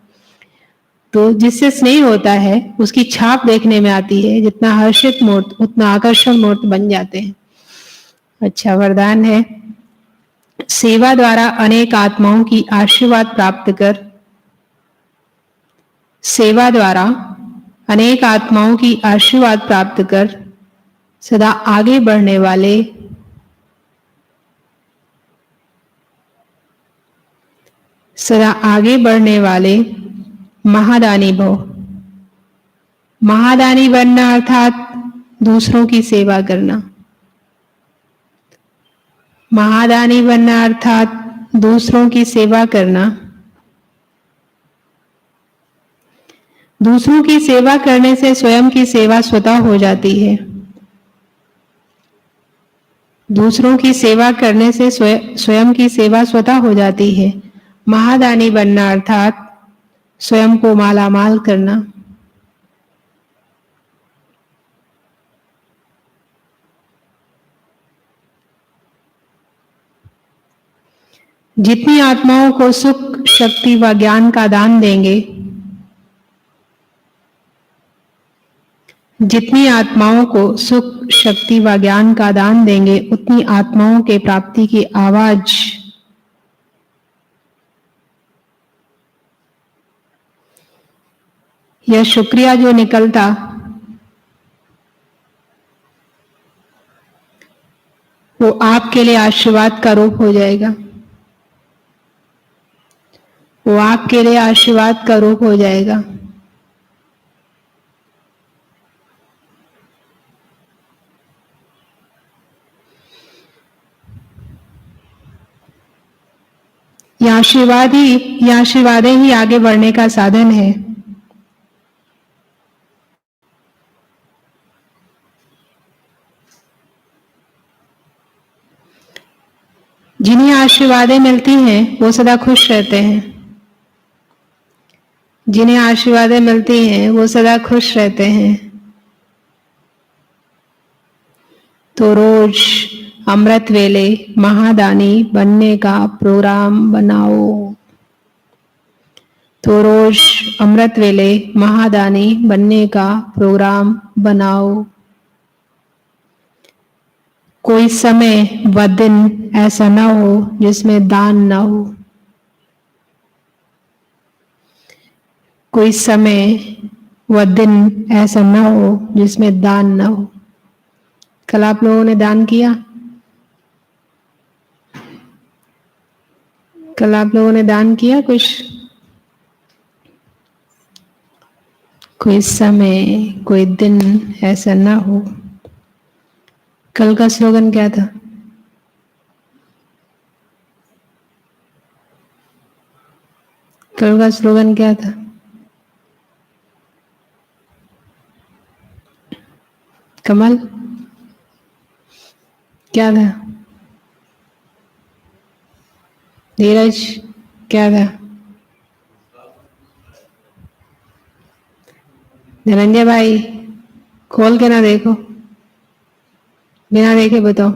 तो जिससे स्नेह होता है उसकी छाप देखने में आती है। जितना हर्षित मूर्त उतना आकर्षण मूर्त बन जाते हैं। अच्छा वरदान है, सेवा द्वारा अनेक आत्माओं की आशीर्वाद प्राप्त कर, सेवा द्वारा अनेक आत्माओं की आशीर्वाद प्राप्त कर सदा आगे बढ़ने वाले महादानी भव। महादानी बनना अर्थात दूसरों की सेवा करना। महादानी बनना अर्थात दूसरों की सेवा करना। दूसरों की सेवा करने से स्वयं की सेवा स्वतः हो जाती है। दूसरों की सेवा करने से स्वयं की सेवा स्वतः हो जाती है। महादानी बनना अर्थात स्वयं को मालामाल करना। जितनी आत्माओं को सुख, शक्ति व ज्ञान का दान देंगे, जितनी आत्माओं को सुख, शक्ति व ज्ञान का दान देंगे, उतनी आत्माओं के प्राप्ति की आवाज यह शुक्रिया जो निकलता वो आपके लिए आशीर्वाद का रूप हो जाएगा। वो आपके लिए आशीर्वाद का रूप हो जाएगा। यह आशीर्वादें ही आगे बढ़ने का साधन है। जिन्हें आशीर्वादें मिलती हैं वो सदा खुश रहते हैं। जिन्हें आशीर्वादें मिलती हैं वो सदा खुश रहते हैं। तो रोज अमृत वेले महादानी बनने का प्रोग्राम बनाओ। तो रोज अमृत वेले महादानी बनने का प्रोग्राम बनाओ। कोई समय व दिन ऐसा ना हो जिसमें दान ना हो। कोई समय व दिन ऐसा ना हो जिसमें दान ना हो। कल आप लोगों ने दान किया? कल आप लोगों ने दान किया कुछ? कोई समय, कोई दिन ऐसा ना हो। कल का स्लोगन क्या था? कल का स्लोगन क्या था? कमल क्या था? धीरज क्या था? धनंजय भाई खोल के ना देखो, बिना देखे बताओ।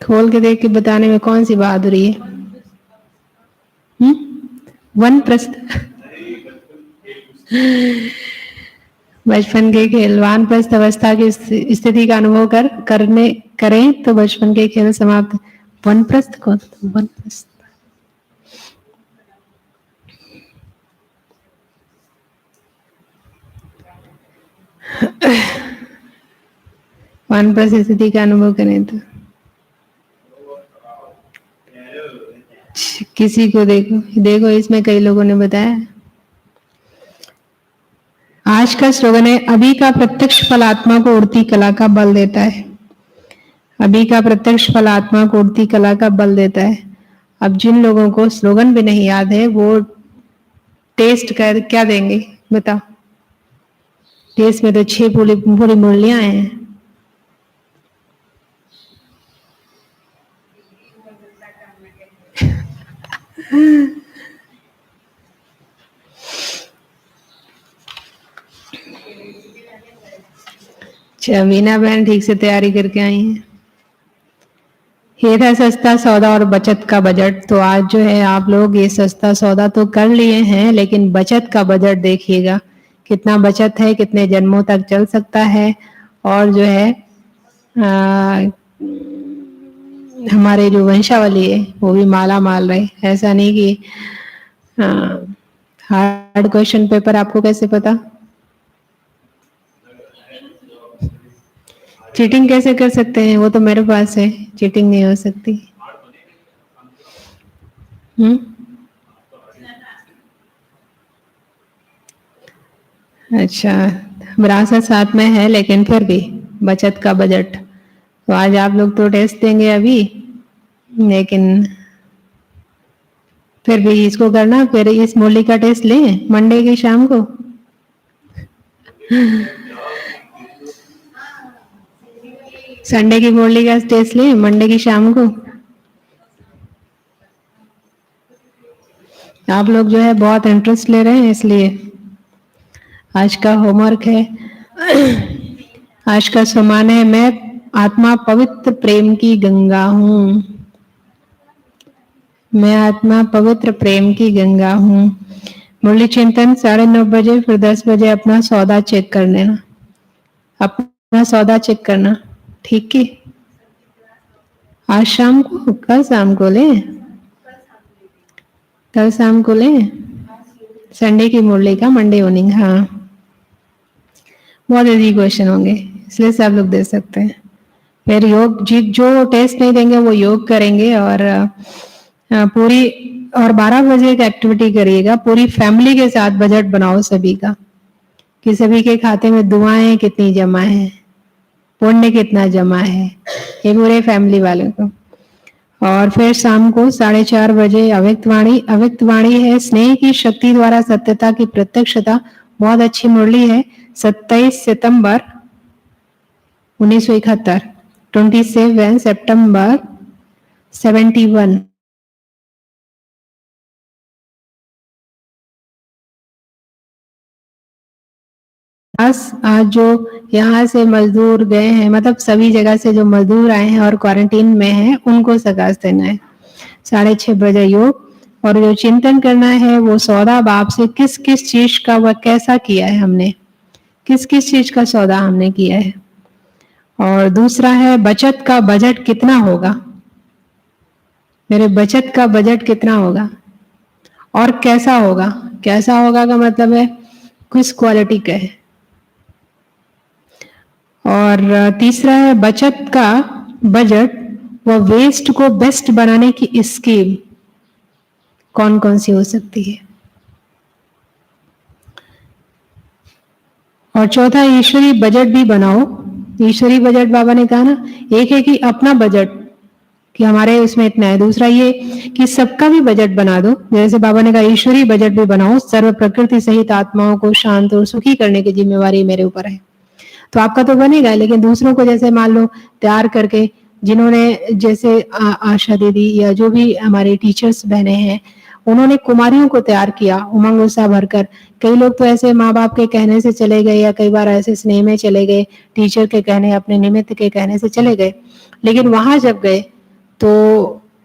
खोल के देख के बताने में कौन सी बहादुरी है? वनप्रस्थ बचपन के खेल, वानप्रस्थ अवस्था की स्थिति का अनुभव करें तो बचपन के खेल समाप्त। वनप्रस्थ कौन? वनप्रस्थ वानप्रस्थ स्थिति का अनुभव करें तो किसी को देखो इसमें कई लोगों ने बताया। आज का स्लोगन है, अभी का प्रत्यक्ष फल आत्मा को उड़ती कला का बल देता है। अभी का प्रत्यक्ष फल आत्मा को उड़ती कला का बल देता है। अब जिन लोगों को स्लोगन भी नहीं याद है वो टेस्ट कर क्या देंगे बताओ। टेस्ट में तो 6 पूरी मुरलियां हैं। अच्छा, मीना बहन ठीक से तैयारी करके आई हैं। ये था सस्ता सौदा और बचत का बजट। तो आज जो है आप लोग ये सस्ता सौदा तो कर लिए हैं, लेकिन बचत का बजट देखिएगा कितना बचत है, कितने जन्मों तक चल सकता है। और जो है हमारे जो वंशावली है वो भी माला माल रहे। ऐसा नहीं कि हार्ड क्वेश्चन पेपर आपको कैसे पता? चीटिंग कैसे कर सकते हैं? वो तो मेरे पास है, चीटिंग नहीं हो सकती। अच्छा, विरासत साथ में है लेकिन फिर भी बचत का बजट। तो आज आप लोग तो टेस्ट देंगे अभी, लेकिन फिर भी इसको करना। फिर इस मुरली का टेस्ट लें मंडे की शाम को। संडे की मुरली का टेस्ट लें मंडे की शाम को। आप लोग जो है बहुत इंटरेस्ट ले रहे हैं, इसलिए आज का होमवर्क है। आज का सम्मान है, मैं आत्मा पवित्र प्रेम की गंगा हूं। मैं आत्मा पवित्र प्रेम की गंगा हूं। मुरली चिंतन 9:30 बजे, फिर 10 बजे अपना सौदा चेक कर लेना। अपना सौदा चेक करना, ठीक है? आज शाम को, कल शाम को ले, कल शाम को ले संडे की मुरली का मंडे इवनिंग। हाँ, बहुत इजी क्वेश्चन होंगे, इसलिए सब लोग दे सकते हैं। फिर योग जो टेस्ट नहीं देंगे वो योग करेंगे। और पूरी और 12 बजे एक एक्टिविटी करिएगा, पूरी फैमिली के साथ बजट बनाओ सभी का, कि सभी के खाते में दुआएं कितनी जमा है, पुण्य कितना जमा है, ये पूरे फैमिली वालों को। और फिर शाम को 4:30 बजे अव्यक्त वाणी। अव्यक्त वाणी है स्नेह की शक्ति द्वारा सत्यता की प्रत्यक्षता। बहुत अच्छी मुरली है। 27 सितंबर 1971, 27 सितंबर 71। आज जो यहाँ से मजदूर गए हैं, मतलब सभी जगह से जो मजदूर आए हैं और क्वारंटीन में हैं, उनको सकाश देना है। 6:30 बजे योग। और जो चिंतन करना है वो सौदा बाप से किस किस चीज का, वह कैसा किया है हमने, किस किस चीज का सौदा हमने किया है। और दूसरा है बचत का बजट कितना होगा, मेरे बचत का बजट कितना होगा और कैसा होगा। कैसा होगा का मतलब है किस क्वालिटी का है। और तीसरा है बचत का बजट व वेस्ट को बेस्ट बनाने की स्कीम कौन कौन सी हो सकती है। और चौथा, ईश्वरी बजट भी बनाओ। ईश्वरी बजट बाबा ने कहा ना, एक है कि अपना बजट कि हमारे उसमें इतना है, दूसरा ये कि सबका भी बजट बना दो। जैसे बाबा ने कहा ईश्वरी बजट भी बनाओ, सर्व प्रकृति सहित आत्माओं को शांत और सुखी करने की जिम्मेवारी मेरे ऊपर है। तो आपका तो बनेगा, लेकिन दूसरों को जैसे मान लो तैयार करके, जिन्होंने जैसे आशा दीदी या जो भी हमारे टीचर्स बहने हैं, उन्होंने कुमारियों को तैयार किया उमंग उत्साह भरकर। कई लोग तो ऐसे माँ बाप के कहने से चले गए, या कई बार ऐसे स्नेह में चले गए, टीचर के कहने, अपने निमित्त के कहने से चले गए। लेकिन वहां जब गए तो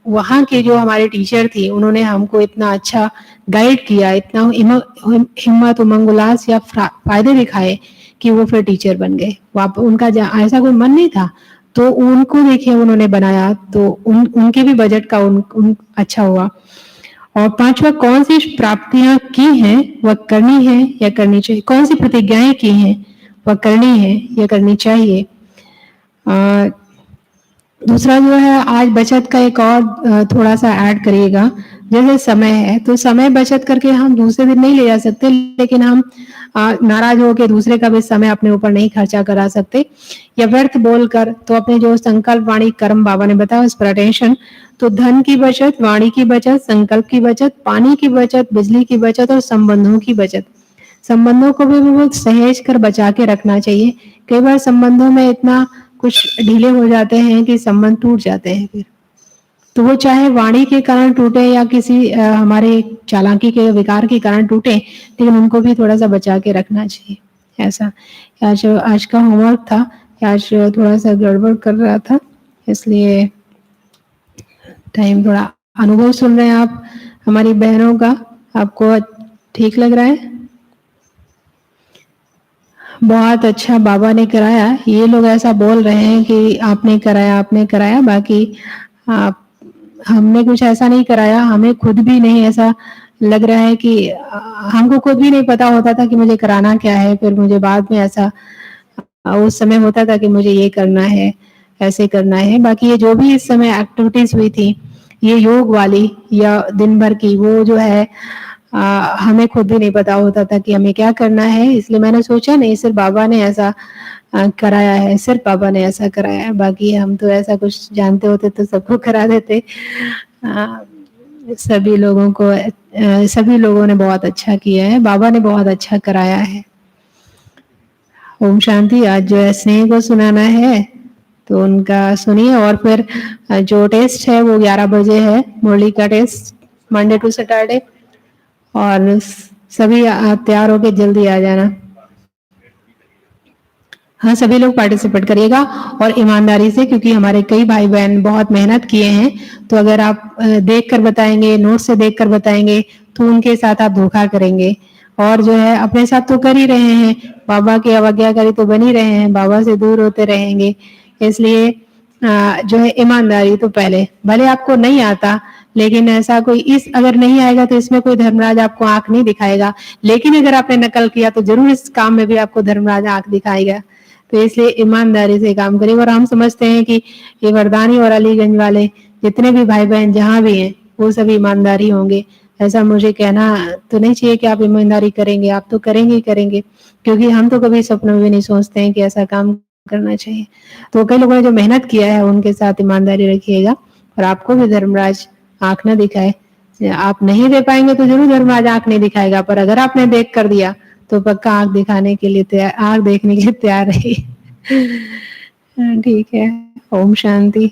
वहां की जो हमारे टीचर थी, उन्होंने हमको इतना अच्छा गाइड किया, इतना हिम्मत, उमंग उल्लास या फायदे दिखाए कि वो फिर टीचर बन गए। उनका ऐसा कोई मन नहीं था, तो उनको देखिए उन्होंने बनाया, तो उनके भी बजट का अच्छा हुआ। और पांचवा, कौन सी प्राप्तियां की हैं वह करनी है या करनी चाहिए, कौन सी प्रतिज्ञाएं की हैं वह करनी है या करनी चाहिए। दूसरा जो है, आज बचत का एक और थोड़ा सा ऐड करिएगा। जैसे समय है, तो समय बचत करके हम दूसरे दिन नहीं ले जा सकते, लेकिन हम नाराज होकर दूसरे का भी समय अपने ऊपर नहीं खर्चा करा सकते या व्यर्थ बोलकर। तो अपने जो संकल्प, वाणी, कर्म बाबा ने बताया उस पर अटेंशन। तो धन की बचत, वाणी की बचत, संकल्प की बचत, पानी की बचत, बिजली की बचत और संबंधों की बचत। संबंधों को भी बहुत सहेज कर बचा के रखना चाहिए। कई बार संबंधों में इतना कुछ ढीले हो जाते हैं कि संबंध टूट जाते हैं फिर। तो वो चाहे वाणी के कारण टूटे या किसी हमारे चालाकी के विकार के कारण टूटे, लेकिन उनको भी थोड़ा-सा बचा के रखना चाहिए, ऐसा। आज का होमवर्क था, आज थोड़ा-सा गड़बड़ कर रहा था, इसलिए टाइम थोड़ा। अनुभव सुन रहे हैं आप हमारी बहनों का, आपको ठीक लग रहा है? बहुत अच्छा बाबा ने कराया। ये लोग ऐसा बोल रहे हैं कि आपने कराया, बाकी आप हमने कुछ ऐसा नहीं कराया, हमें खुद भी नहीं ऐसा लग रहा है कि हमको खुद भी नहीं पता होता था कि मुझे कराना क्या है, फिर मुझे बाद में ऐसा उस समय होता था कि मुझे ये करना है, ऐसे करना है। बाकी ये जो भी इस समय एक्टिविटीज़ हुई थी, ये योग वाली या दिन भर की, वो जो है हमें खुद भी नहीं पता होता था कि हमें क्या करना है, इसलिए मैंने सोचा नहीं, सिर्फ बाबा ने ऐसा कराया है, सिर्फ बाबा ने ऐसा कराया है, बाकी हम तो ऐसा कुछ जानते होते तो सबको करा देते। सभी लोगों को सभी लोगों ने बहुत अच्छा किया है, बाबा ने बहुत अच्छा कराया है। ओम शांति। आज जो है स्नेह को सुनाना है, तो उनका सुनिए। और फिर जो टेस्ट है वो 11 बजे है, मुरली का टेस्ट, मंडे टू सैटरडे। और सभी तैयार होके जल्दी आ जाना। हाँ, सभी लोग पार्टिसिपेट करिएगा और ईमानदारी से, क्योंकि हमारे कई भाई बहन बहुत मेहनत किए हैं। तो अगर आप देख कर बताएंगे, नोट से देख कर बताएंगे, तो उनके साथ आप धोखा करेंगे। और जो है अपने साथ तो कर ही रहे हैं, बाबा की अवज्ञाकारी तो बन ही रहे हैं, बाबा से दूर होते रहेंगे। इसलिए जो है ईमानदारी तो पहले, भले आपको नहीं आता, लेकिन ऐसा कोई अगर नहीं आएगा तो इसमें कोई धर्मराज आपको आंख नहीं दिखाएगा, लेकिन अगर आपने नकल किया तो जरूर इस काम में भी आपको धर्मराज आंख दिखाएगा। तो इसलिए ईमानदारी से काम करें। और हम समझते हैं कि ये वरदानी और अलीगंज वाले जितने भी भाई बहन जहाँ भी हैं, वो सब ईमानदारी होंगे। ऐसा मुझे कहना तो नहीं चाहिए कि आप ईमानदारी करेंगे, आप तो करेंगे ही करेंगे, क्योंकि हम तो कभी सपनों में भी नहीं सोचते हैं कि ऐसा काम करना चाहिए। तो कई लोगों ने जो मेहनत किया है उनके साथ ईमानदारी रखिएगा, और आपको भी धर्मराज आंख न दिखाए। आप नहीं दे पाएंगे तो जरूर धर्मराज आंख नहीं दिखाएगा, पर अगर आपने देख कर दिया तो पक्का आंख दिखाने के लिए तैयार, आंख देखने के लिए तैयार रहिए। ठीक है, ओम शांति।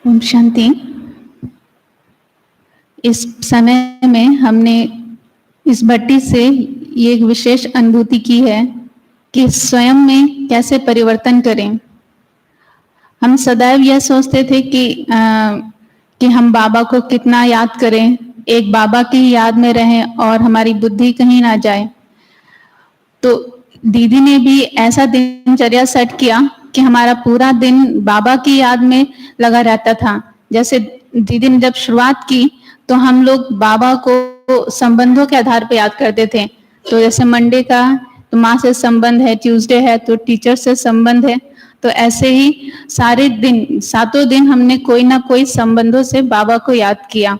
ओम शांति। इस समय में हमने इस भट्टी से ये एक विशेष अनुभूति की है कि स्वयं में कैसे परिवर्तन करें। हम सदैव यह सोचते थे कि हम बाबा को कितना याद करें, एक बाबा की याद में रहें और हमारी बुद्धि कहीं ना जाए। तो दीदी ने भी ऐसा दिनचर्या सेट किया कि हमारा पूरा दिन बाबा की याद में लगा रहता था। जैसे दीदी ने जब शुरुआत की तो हम लोग बाबा को संबंधों के आधार पर याद करते थे। तो जैसे मंडे का तो माँ से संबंध है, ट्यूसडे है तो टीचर से संबंध है। तो ऐसे ही सारे दिन, सातों दिन हमने कोई ना कोई संबंधों से बाबा को याद किया।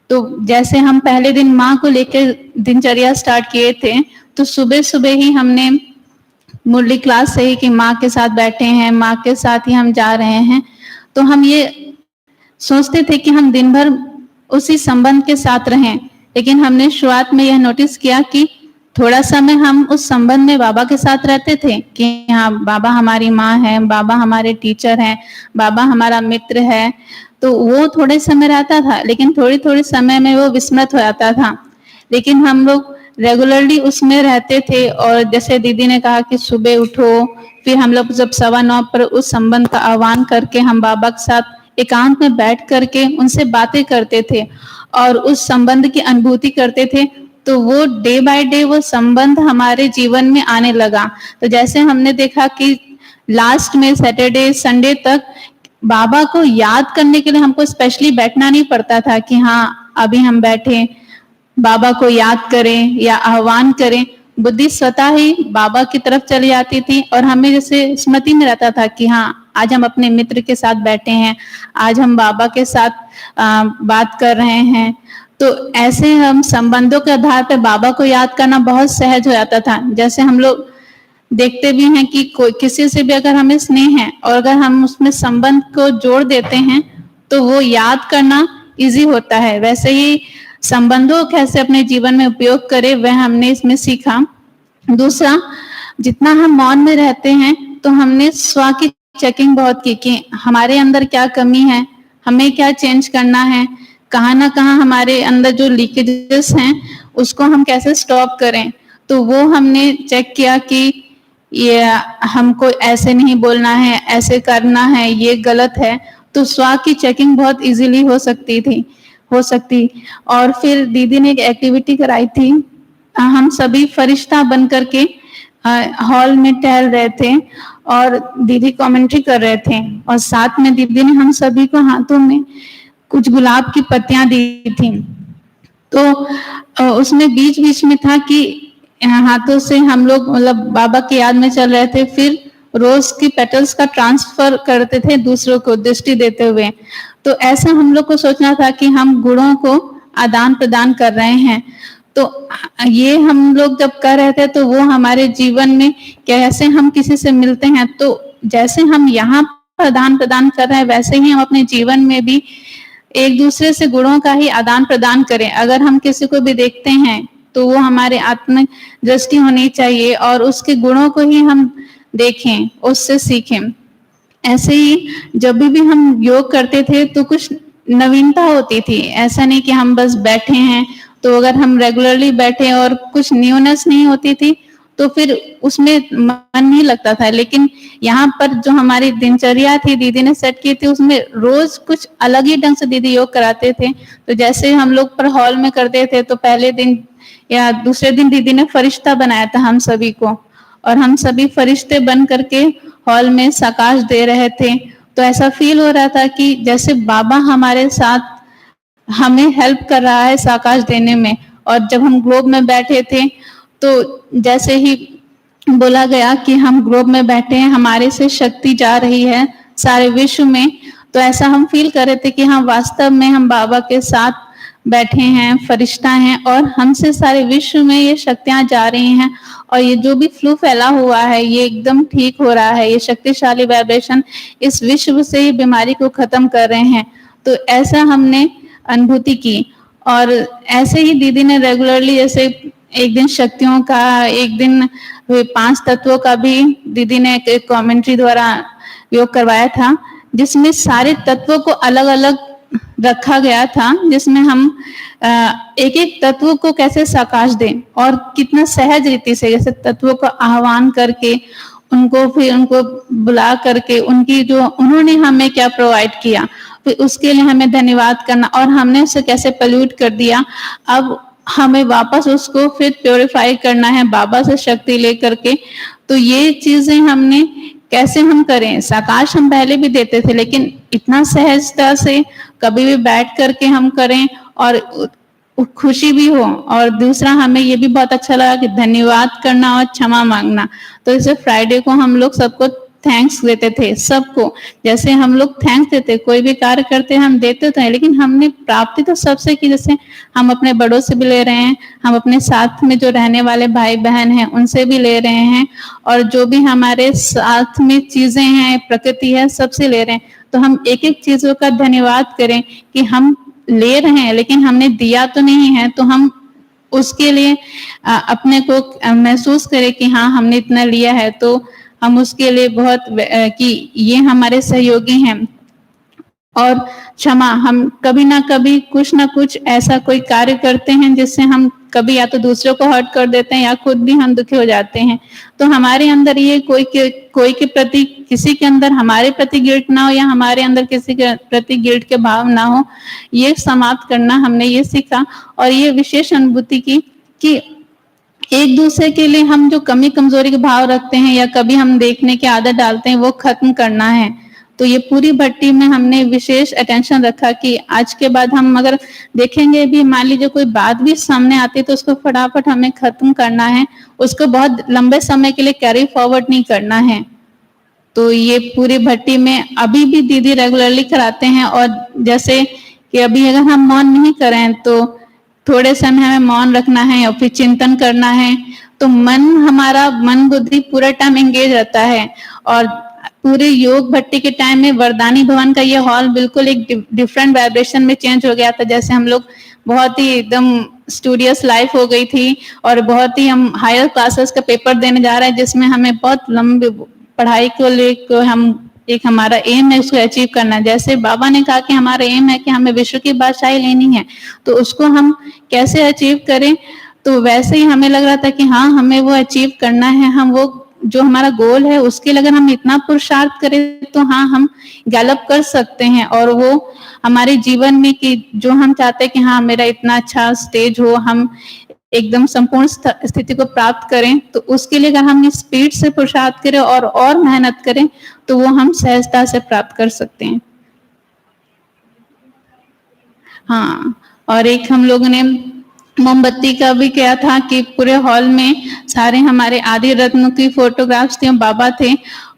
तो जैसे हम पहले दिन माँ को लेकर दिनचर्या स्टार्ट किए थे, तो सुबह सुबह ही हमने मुरली क्लास से ही कि माँ के साथ बैठे हैं, माँ के साथ ही हम जा रहे हैं। तो हम ये सोचते थे कि हम दिन भर उसी संबंध के साथ रहें, लेकिन हमने शुरुआत में यह नोटिस किया कि थोड़ा समय हम उस संबंध में बाबा के साथ रहते थे कि हाँ बाबा हमारी माँ है, बाबा हमारे टीचर हैं, बाबा हमारा मित्र है। तो वो थोड़े समय रहता था, लेकिन थोड़ी थोड़ी समय में वो विस्मृत हो जाता था। लेकिन हम लोग रेगुलरली उसमें रहते थे। और जैसे दीदी ने कहा कि सुबह उठो, फिर हम लोग जब 9:15 पर उस संबंध का आह्वान करके हम बाबा के साथ एकांत में बैठ करके उनसे बातें करते थे और उस संबंध की अनुभूति करते थे, तो वो डे बाय डे वो संबंध हमारे जीवन में आने लगा। तो जैसे हमने देखा कि लास्ट में सैटरडे संडे तक बाबा को याद करने के लिए हमको स्पेशली बैठना नहीं पड़ता था कि हाँ अभी हम बैठे बाबा को याद करें या आह्वान करें। बुद्धि स्वतः ही बाबा की तरफ चली जाती थी और हमें जैसे स्मृति में रहता था कि हाँ आज हम अपने मित्र के साथ बैठे हैं, आज हम बाबा के साथ बात कर रहे हैं। तो ऐसे हम संबंधों के आधार पर बाबा को याद करना बहुत सहज हो जाता था। जैसे हम लोग देखते भी हैं कि कोई किसी से भी अगर हमें स्नेह है और अगर हम उसमें संबंध को जोड़ देते हैं तो वो याद करना इजी होता है। वैसे ही संबंधों कैसे अपने जीवन में उपयोग करें वह हमने इसमें सीखा। दूसरा, जितना हम मौन में रहते हैं तो हमने स्व की चेकिंग बहुत की कि हमारे अंदर क्या कमी है, हमें क्या चेंज करना है, कहाँ ना कहाँ हमारे अंदर जो लीकेजेस हैं उसको हम कैसे स्टॉप करें। तो वो हमने चेक किया कि ये हमको ऐसे नहीं बोलना है, ऐसे करना है, ये गलत है। तो स्व की चेकिंग बहुत इजीली हो सकती। और फिर दीदी ने एक एक्टिविटी कराई थी, हम सभी फरिश्ता बन करके हॉल में टहल रहे थे और दीदी कमेंट्री कर रहे थे और साथ में दीदी ने हम सभी को हाथों में कुछ गुलाब की पत्तियां दी थी। तो उसमें बीच बीच में था कि हाथों से हम लोग मतलब बाबा की याद में चल रहे थे, फिर रोज की पेटल्स का ट्रांसफर करते थे दूसरों को दृष्टि देते हुए। तो ऐसा हम लोग को सोचना था कि हम गुणों को आदान प्रदान कर रहे हैं। तो ये हम लोग जब कर रहे थे तो वो हमारे जीवन में कैसे हम किसी से मिलते हैं, तो जैसे हम यहाँ पर आदान प्रदान कर रहे हैं वैसे ही हम अपने जीवन में भी एक दूसरे से गुणों का ही आदान प्रदान करें। अगर हम किसी को भी देखते हैं तो वो हमारे आत्म दृष्टि होनी चाहिए और उसके गुणों को ही हम देखें, उससे सीखें। ऐसे ही जब भी हम योग करते थे तो कुछ नवीनता होती थी। ऐसा नहीं कि हम बस बैठे हैं, तो अगर हम रेगुलरली बैठे और कुछ न्यूनेस नहीं होती थी तो फिर उसमें मन नहीं लगता था। लेकिन यहाँ पर जो हमारी दिनचर्या थी दीदी ने सेट की थी, उसमें रोज कुछ अलग ही ढंग से दीदी योग कराते थे। तो जैसे हम लोग पर हॉल में करते थे तो पहले दिन या दूसरे दिन दीदी ने फरिश्ता बनाया था हम सभी को, और हम सभी फरिश्ते बन करके हॉल में साकाश दे रहे थे। तो ऐसा फील हो रहा था कि जैसे बाबा हमारे साथ हमें हेल्प कर रहा है साकाश देने में। और जब हम ग्लोब में बैठे थे तो जैसे ही बोला गया कि हम ग्लोब में बैठे हैं, हमारे से शक्ति जा रही है सारे विश्व में, तो ऐसा हम फील कर रहे थे कि हाँ वास्तव में हम बाबा के साथ बैठे हैं, फरिश्ता हैं और हमसे सारे विश्व में ये शक्तियां जा रही हैं और ये जो भी फ्लू फैला हुआ है ये एकदम ठीक हो रहा है। ये शक्तिशाली वाइब्रेशन इस विश्व से ही बीमारी को खत्म कर रहे हैं। तो ऐसा हमने अनुभूति की। और ऐसे ही दीदी ने रेगुलरली जैसे एक दिन शक्तियों का, एक दिन 5 तत्वों का भी दीदी ने एक कमेंट्री द्वारा योग करवाया था, जिसमें सारे तत्वों को अलग अलग रखा गया था, जिसमें हम एक एक तत्व को कैसे साकाश दें और कितना सहज रीति से जैसे तत्वों को आह्वान करके उनको फिर उनको बुला करके उनकी जो उन्होंने हमें क्या प्रोवाइड किया फिर उसके लिए हमें धन्यवाद करना और हमने उसे कैसे पोल्यूट कर दिया, अब हमें वापस उसको फिर प्योरीफाई करना है बाबा से शक्ति लेकर के। तो ये चीजें हमने कैसे हम करें, साकाश हम पहले भी देते थे लेकिन इतना सहजता से कभी भी बैठ करके हम करें और खुशी भी हो। और दूसरा हमें ये भी बहुत अच्छा लगा कि धन्यवाद करना और क्षमा मांगना। तो इसे फ्राइडे को हम लोग सबको थैंक्स देते थे, सबको जैसे हम लोग थैंक्स देते, कोई भी कार्य करते हम देते थे, लेकिन हमने प्राप्ति तो सबसे की। जैसे हम अपने बड़ों से भी ले रहे हैं, हम अपने साथ में जो रहने वाले भाई बहन हैं उनसे भी ले रहे हैं, और जो भी हमारे साथ में चीजें हैं, प्रकृति है, सबसे ले रहे हैं। तो हम एक एक चीजों का धन्यवाद करें कि हम ले रहे हैं लेकिन हमने दिया तो नहीं है, तो हम उसके लिए अपने को महसूस करें कि हाँ हमने इतना लिया है, तो हम उसके लिए बहुत कि ये हमारे सहयोगी हैं। और क्षमा, हम कभी ना कभी कुछ ना कुछ ऐसा कोई कार्य करते हैं जिससे हम कभी या तो दूसरों को हर्ट कर देते हैं या खुद भी हम दुखी हो जाते हैं। तो हमारे अंदर ये कोई के प्रति, किसी के अंदर हमारे प्रति गिल्ट ना हो या हमारे अंदर किसी के प्रति गिल्ट के भाव ना हो, ये समाप्त करना हमने ये सीखा। और ये विशेष अनुभूति की कि एक दूसरे के लिए हम जो कमी कमजोरी के भाव रखते हैं या कभी हम देखने की आदत डालते हैं, वो खत्म करना है। तो ये पूरी भट्टी में हमने विशेष अटेंशन रखा कि आज के बाद हम अगर देखेंगे भी, मान लीजिए कोई बात भी सामने आती है तो उसको फटाफट हमें खत्म करना है, उसको बहुत लंबे समय के लिए कैरी फॉरवर्ड नहीं करना है। तो ये पूरी भट्टी में अभी भी दीदी रेगुलरली कराते हैं। और जैसे कि अभी अगर हम मौन नहीं करें तो थोड़े समय हमें मौन रखना है और फिर चिंतन करना है, तो हमारा मन बुद्धि पूरा टाइम एंगेज रहता है। और पूरे योग भट्टी के टाइम में वरदानी भवन का ये हॉल बिल्कुल एक डिफरेंट वाइब्रेशन में चेंज हो गया था। जैसे हम लोग बहुत ही एकदम स्टूडियस लाइफ हो गई थी और बहुत ही हम हायर क्लासेस का पेपर देने जा रहे हैं, जिसमें हमें बहुत लंबी पढ़ाई को लेकर हम एक हमारा एम है उसको अचीव करना है। जैसे बाबा ने कहा कि हमारा एम है कि हमें विश्व की बादशाही लेनी है, तो उसको हम कैसे अचीव करें। तो वैसे ही हमें लग रहा था कि हाँ, हमें वो अचीव करना है। हम वो जो हमारा गोल है उसके लिए अगर हम इतना पुरुषार्थ करें तो हाँ, हम गैलप कर सकते हैं। और वो हमारे जीवन में कि जो हम चाहते हैं कि हाँ, मेरा इतना अच्छा स्टेज हो, हम एकदम संपूर्ण स्थिति को प्राप्त करें, तो उसके लिए अगर हम स्पीड से पुरुषार्थ करें और मेहनत करें तो वो हम सहजता से प्राप्त कर सकते हैं। हाँ, और एक हम लोगों ने मोमबत्ती का भी किया था कि पूरे हॉल में सारे हमारे आदि रत्नों की फोटोग्राफ्स थी, बाबा थे,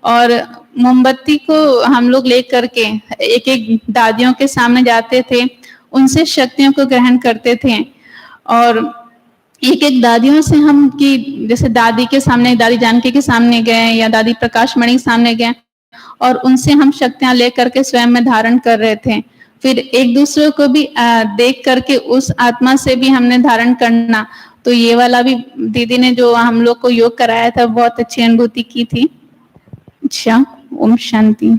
और मोमबत्ती को हम लोग लेकर के एक एक दादियों के सामने जाते थे, उनसे शक्तियों को ग्रहण करते थे। और एक एक दादियों से हम कि जैसे दादी के सामने, दादी जानकी के सामने गए या दादी प्रकाश मणि के सामने गए और उनसे हम शक्तियां लेकर के स्वयं में धारण कर रहे थे। फिर एक दूसरे को भी देख करके उस आत्मा से भी हमने धारण करना। तो ये वाला भी दीदी ने जो हम लोग को योग कराया था, बहुत अच्छी अनुभूति की थी। अच्छा, ओम शांति।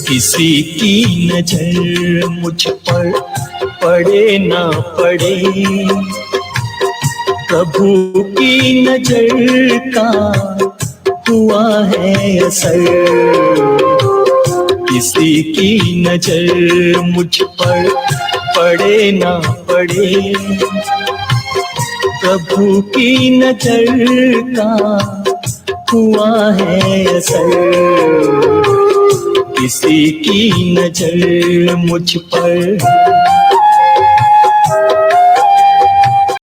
किसी की नजर मुझ पर पड़े ना पड़े, प्रभु की नजर का हुआ है असर। किसी की नजर मुझ पर पड़े ना पड़े, प्रभु की नजर का हुआ है असर। किसी की नजर मुझ पर